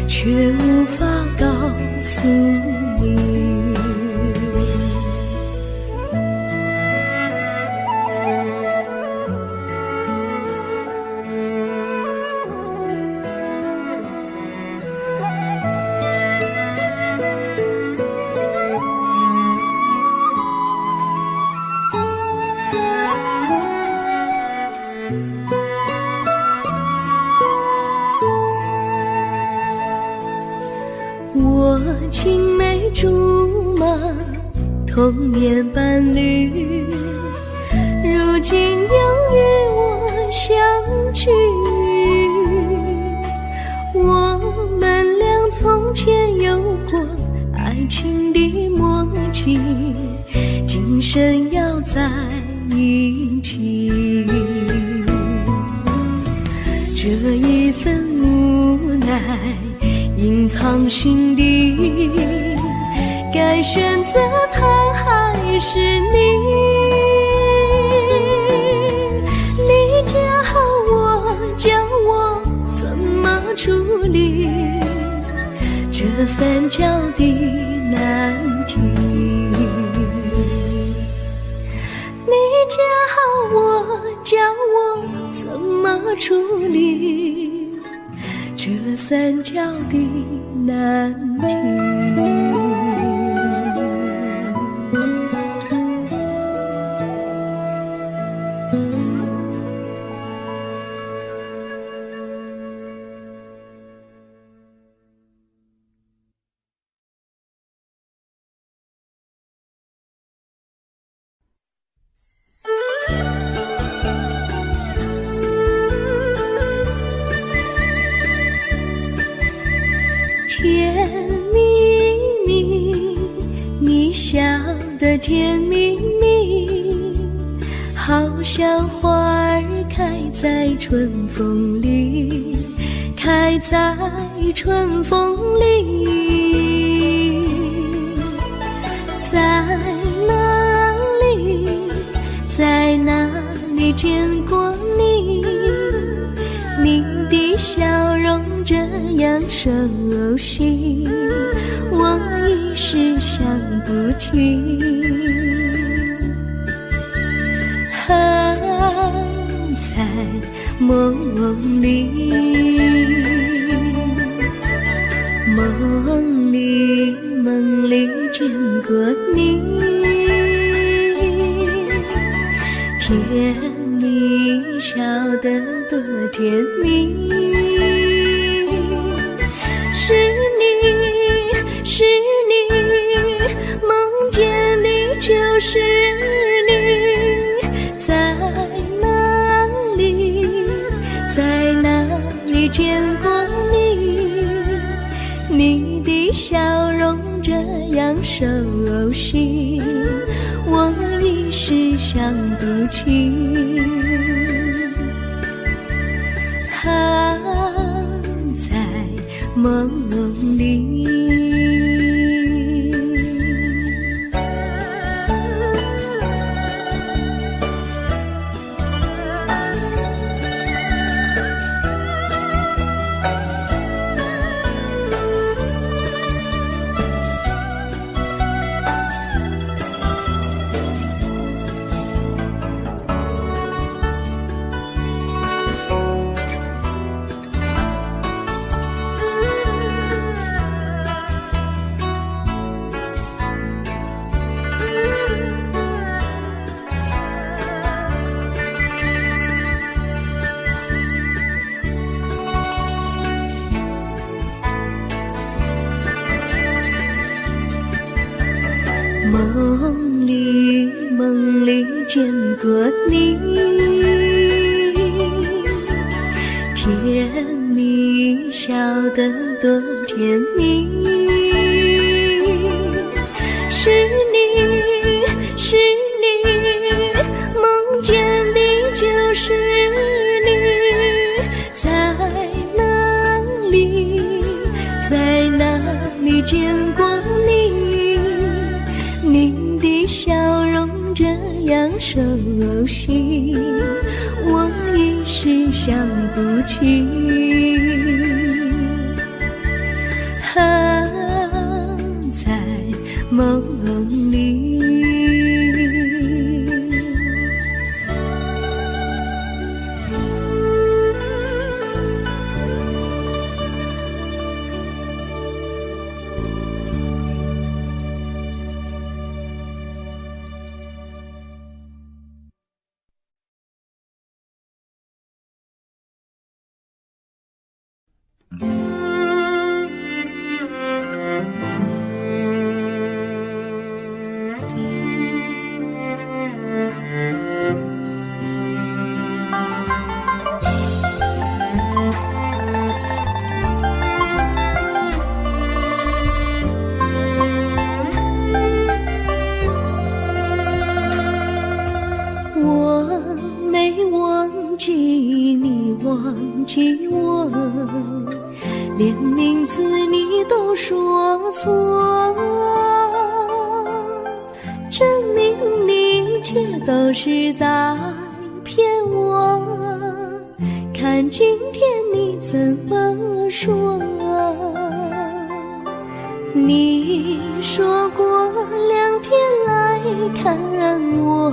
却无法告诉你。我青梅竹马，童年伴侣，如今又与我相聚。我们俩从前有过爱情的默契，今生要在一起。这一份无奈隐藏心底，该选择他还是你？你教我怎么处理这三角的难题？你教我怎么处理这三角的难题？甜蜜的甜蜜蜜，好像花儿开在春风里，开在春风里。在哪里，在哪里见过你？你的笑容这样熟悉，我一时想不起。在梦里，梦里见过你，甜蜜笑得多甜蜜。是你，是你，梦见你就是你。在哪里，在哪里见过你？你的笑容这样熟悉，我一时想不起。在梦里。梦里见过你，甜蜜笑得多甜蜜。是你，是你，梦见你就是你。在哪里，在哪里见过你？你的笑容这样熟悉，我一时想不起。在梦里。忘记我，连名字你都说错，证明你却都是在骗我。看今天你怎么说？你说过2天来看我，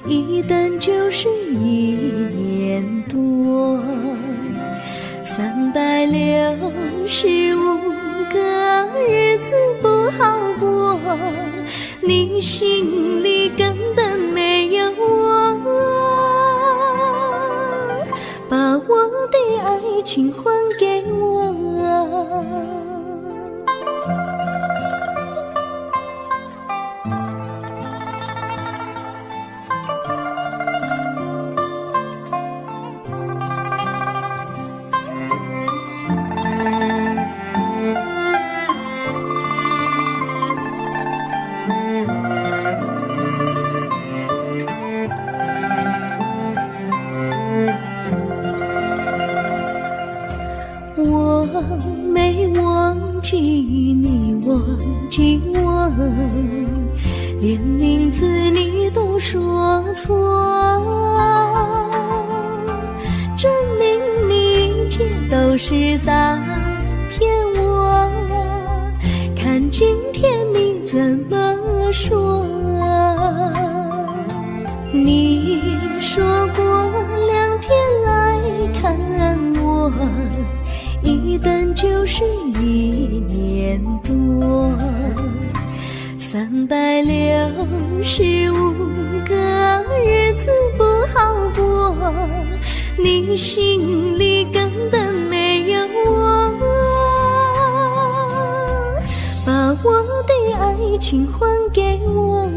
一等就是1年多，365个日子不好过，你心里根本没有我，把我的爱情还给我。连名字你都说错，证明你一切都是在骗我。看今天你怎么说？你说过2天来看我，一等就是1年多。365个日子不好过，你心里根本没有我，把我的爱情还给我。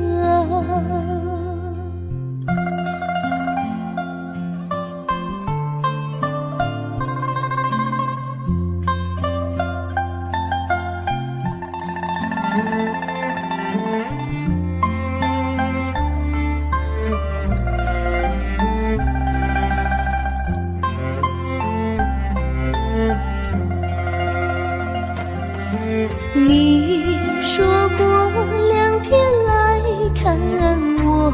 你说过2天来看我，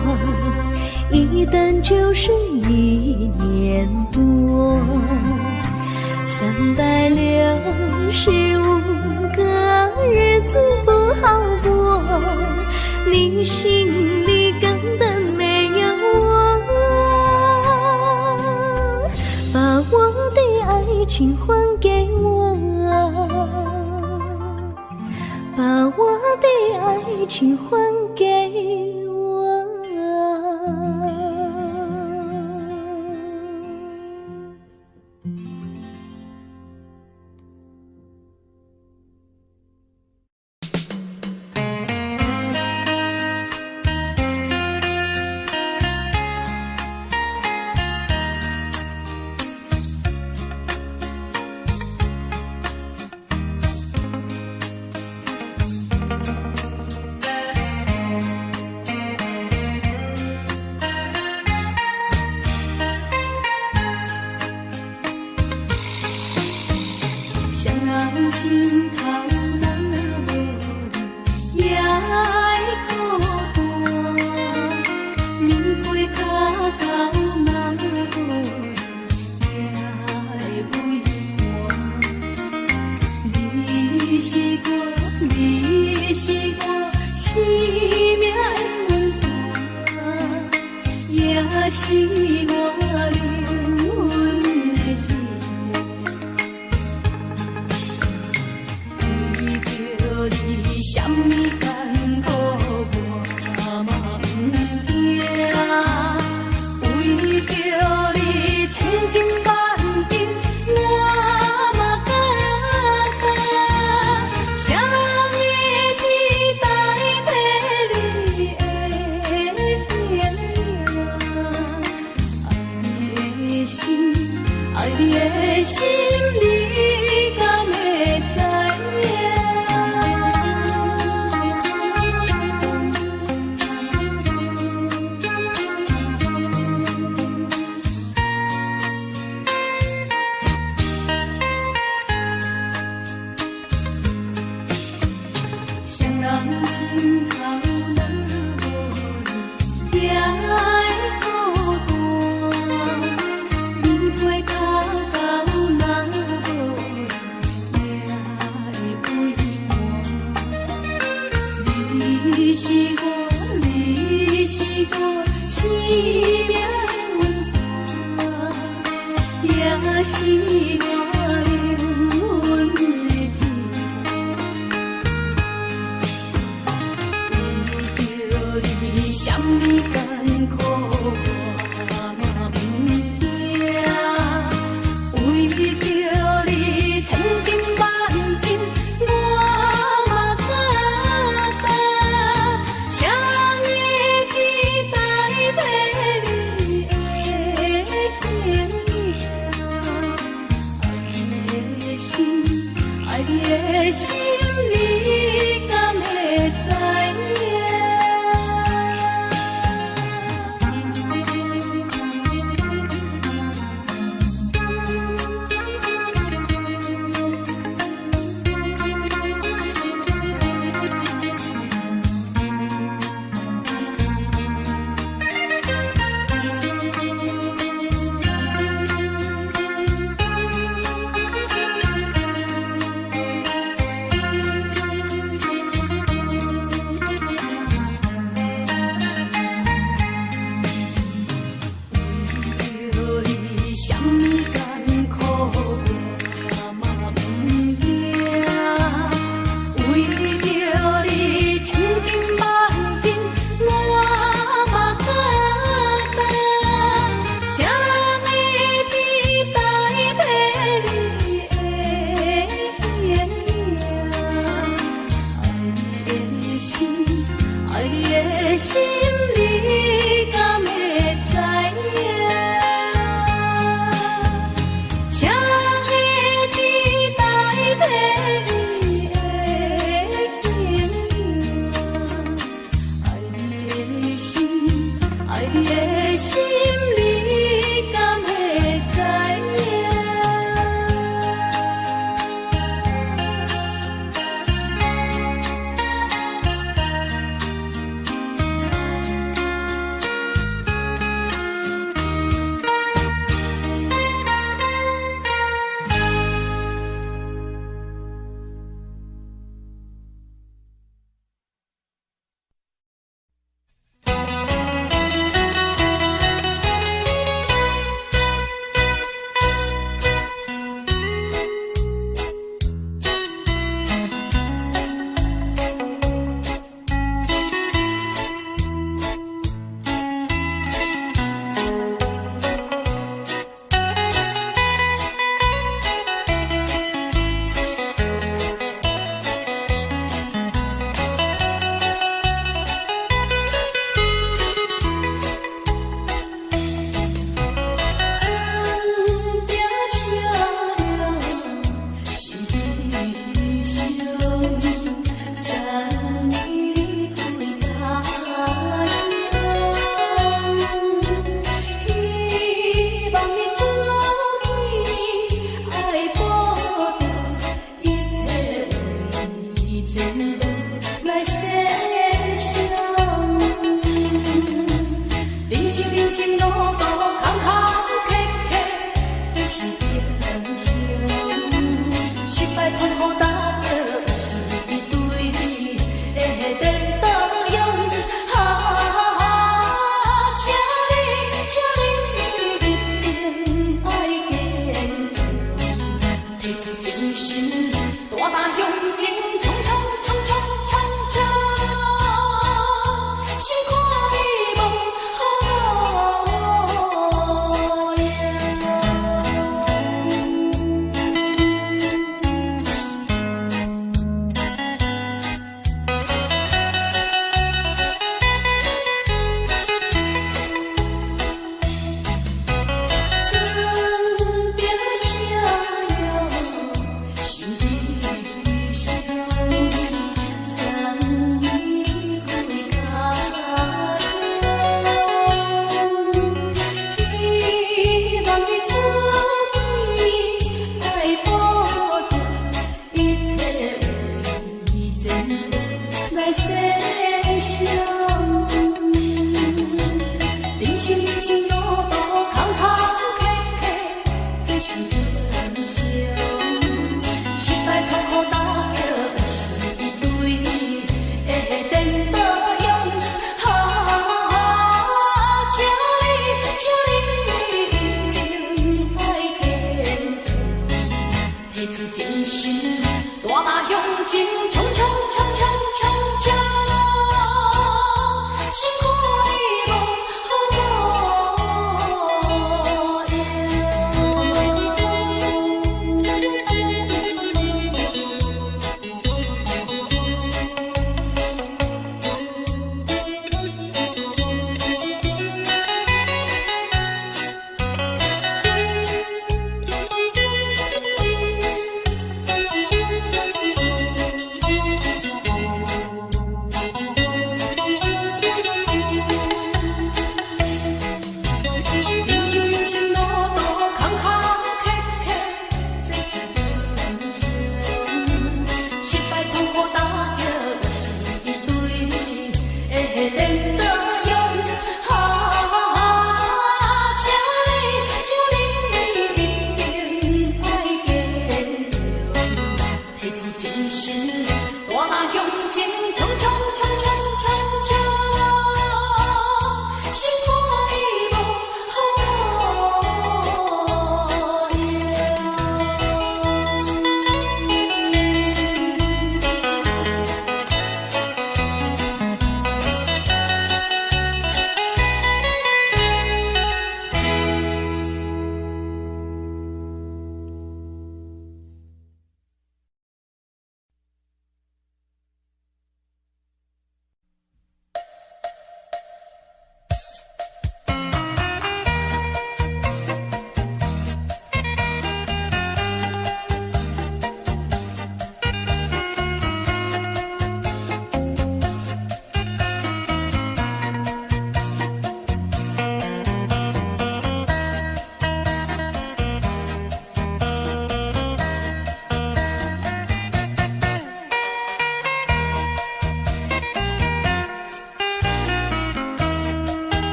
一等就是1年多。365个日子不好过，你心里根本没有我，把我的爱情还给我，把我的爱情还给我。双人心头若无你，也会孤单。棉被脚到若无你，也会畏寒。你是我，你是我生命的温泉，也是我灵魂的情。你什么艰苦我嘛不惊，为着你千金万金我嘛敢担。谁人会替代替你的形容？爱你的心，你敢会知？心头若无你，也会孤单。棉被脚到若无你，也会畏寒。你是我，你是我生命的温泉，也是我灵魂的情。你什么艰苦我嘛不惊，为着你千金万金我嘛敢担。谁人会替代替你的形容？心你敢会知影？谁人会期待替你的肩爱你的心，你敢会知影？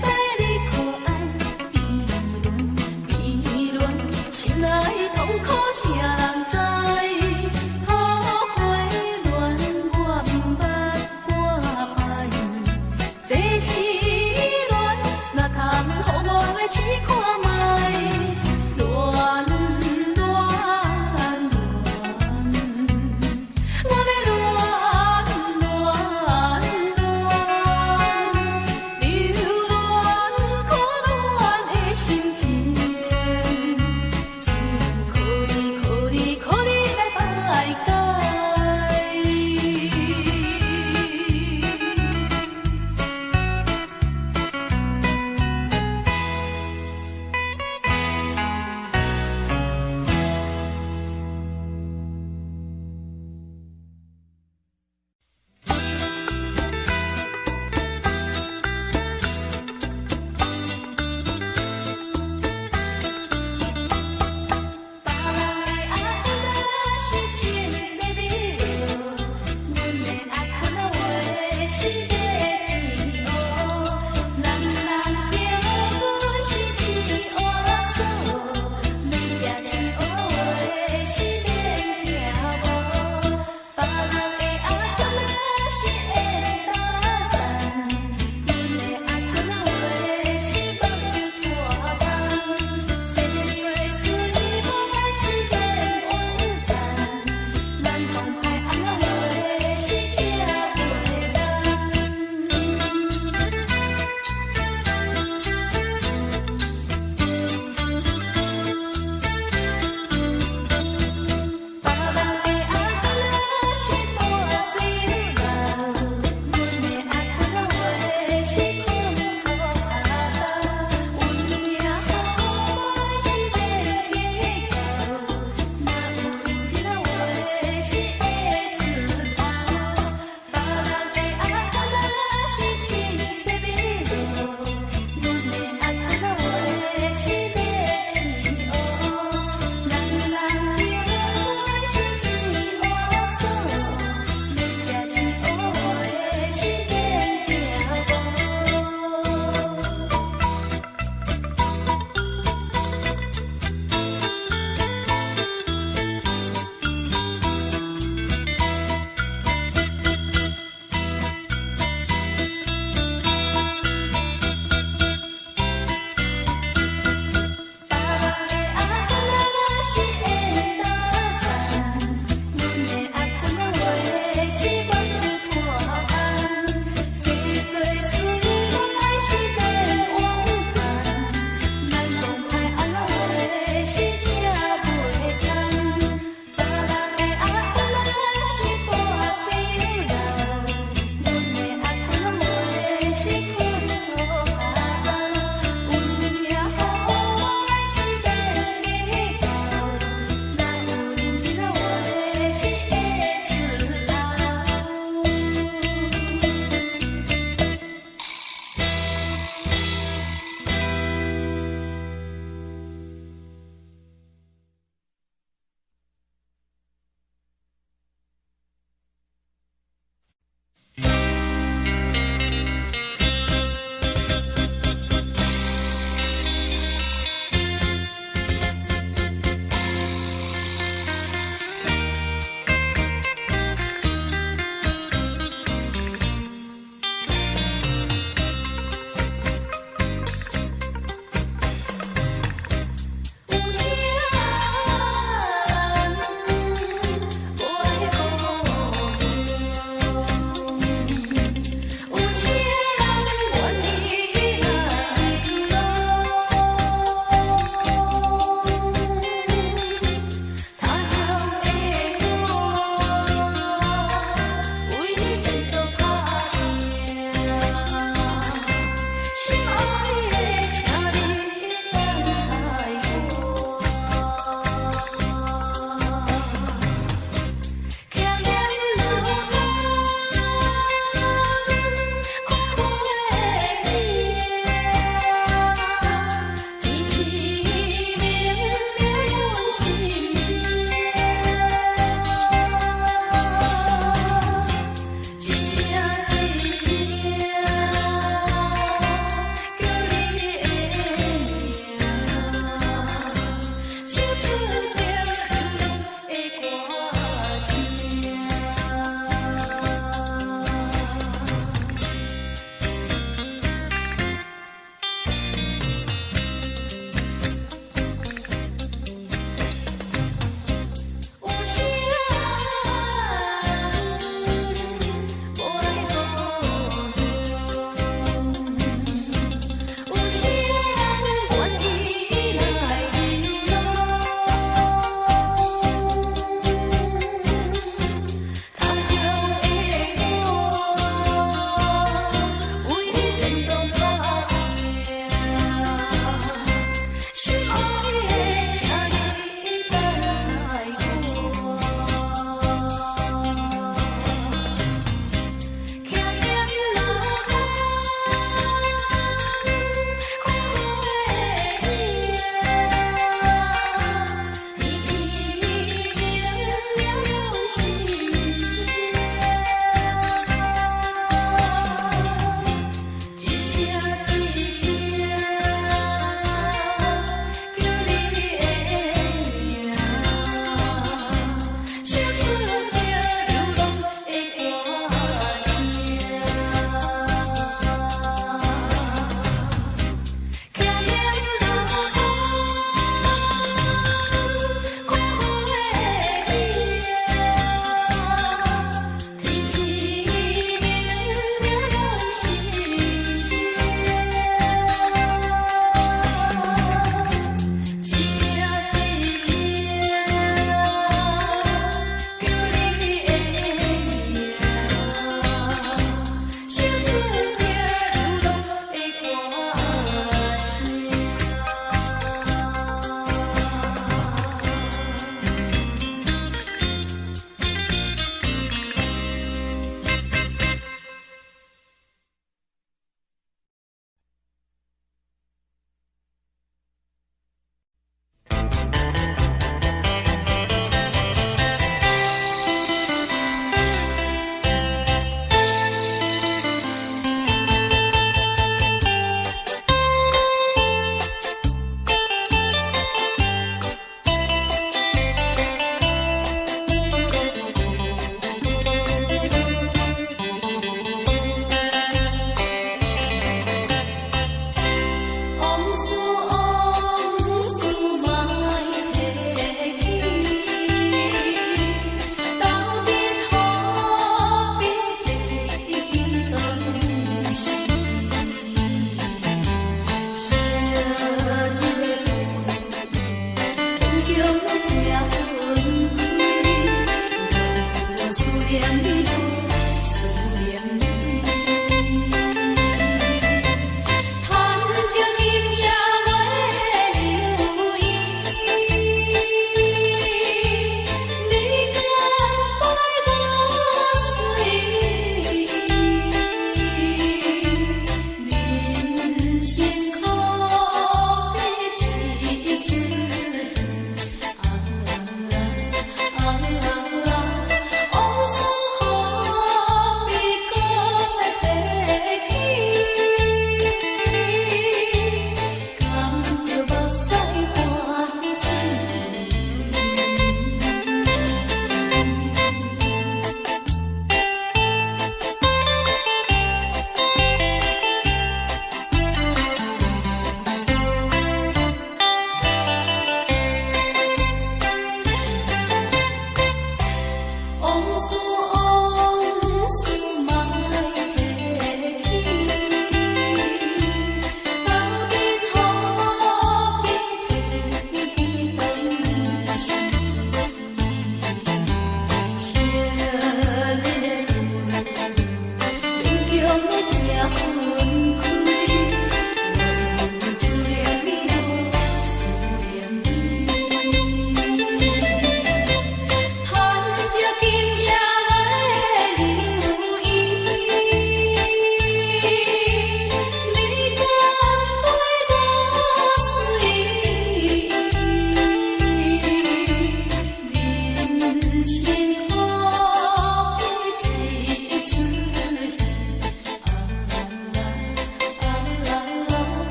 知你可爱，比恋，心内痛苦谁人知？土花恋，我毋捌半歹，这是恋，哪通予我来试看卖？恋恋恋，我的恋恋恋，流浪。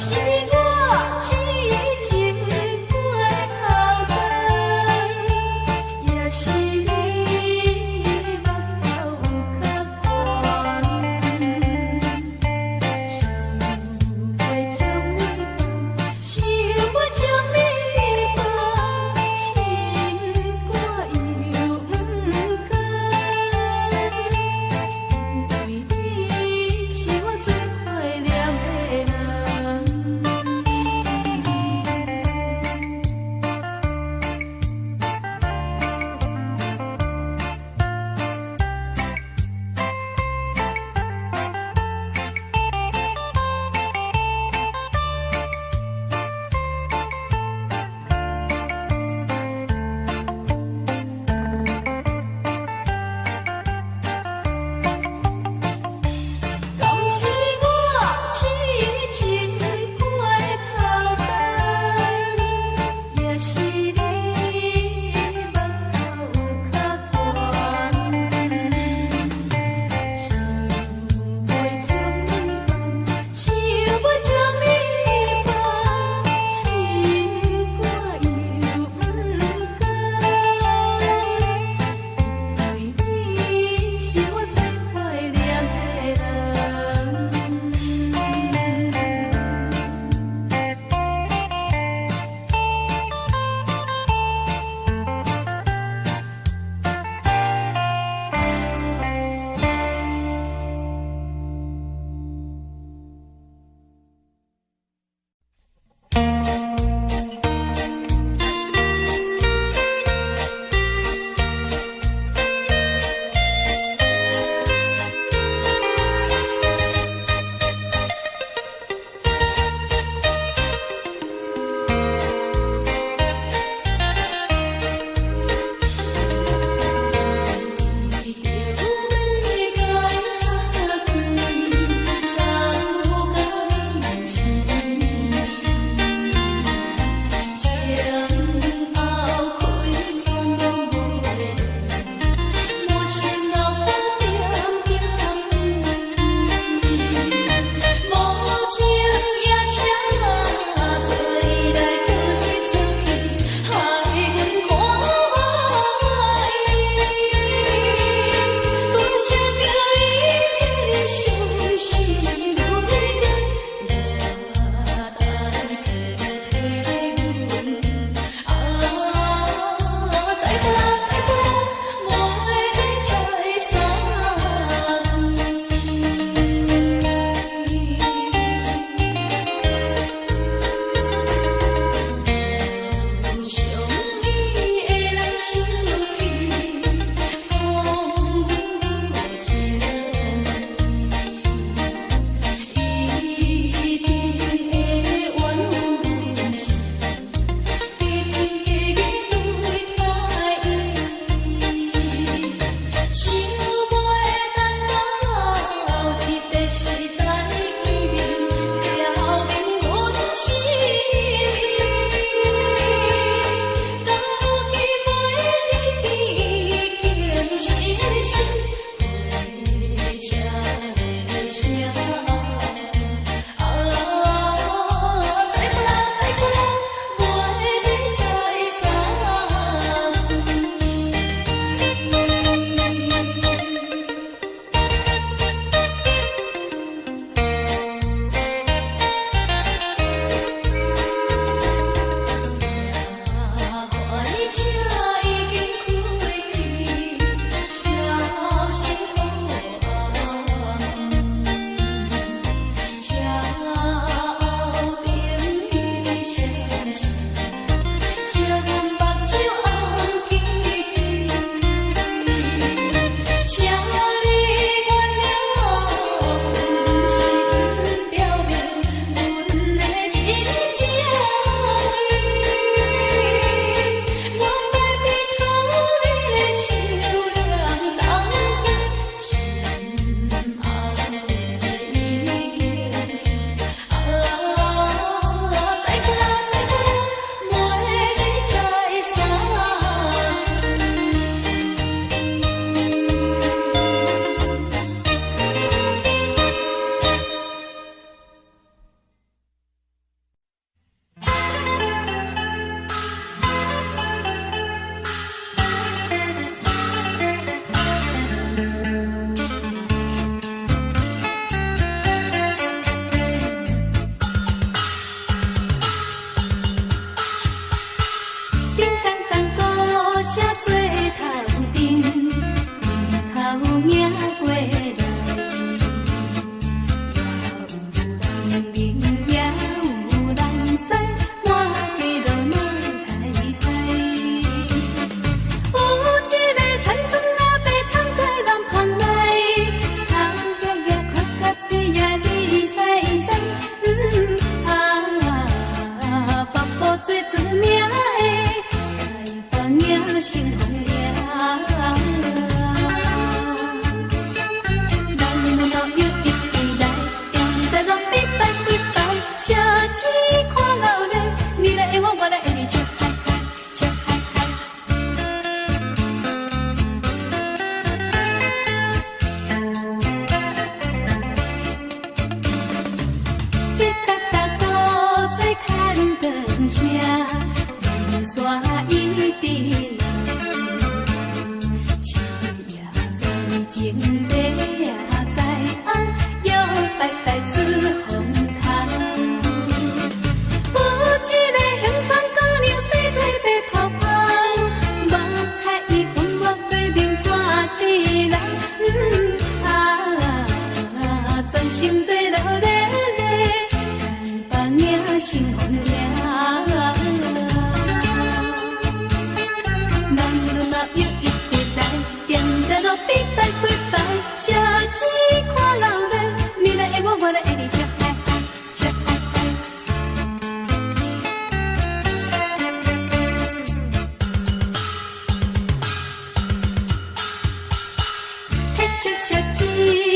是我痴情过头阵，也是你目头较悬，想要将你放，想要将你放，心肝又不甘，因为你是我最怀念的人。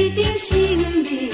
一定心里。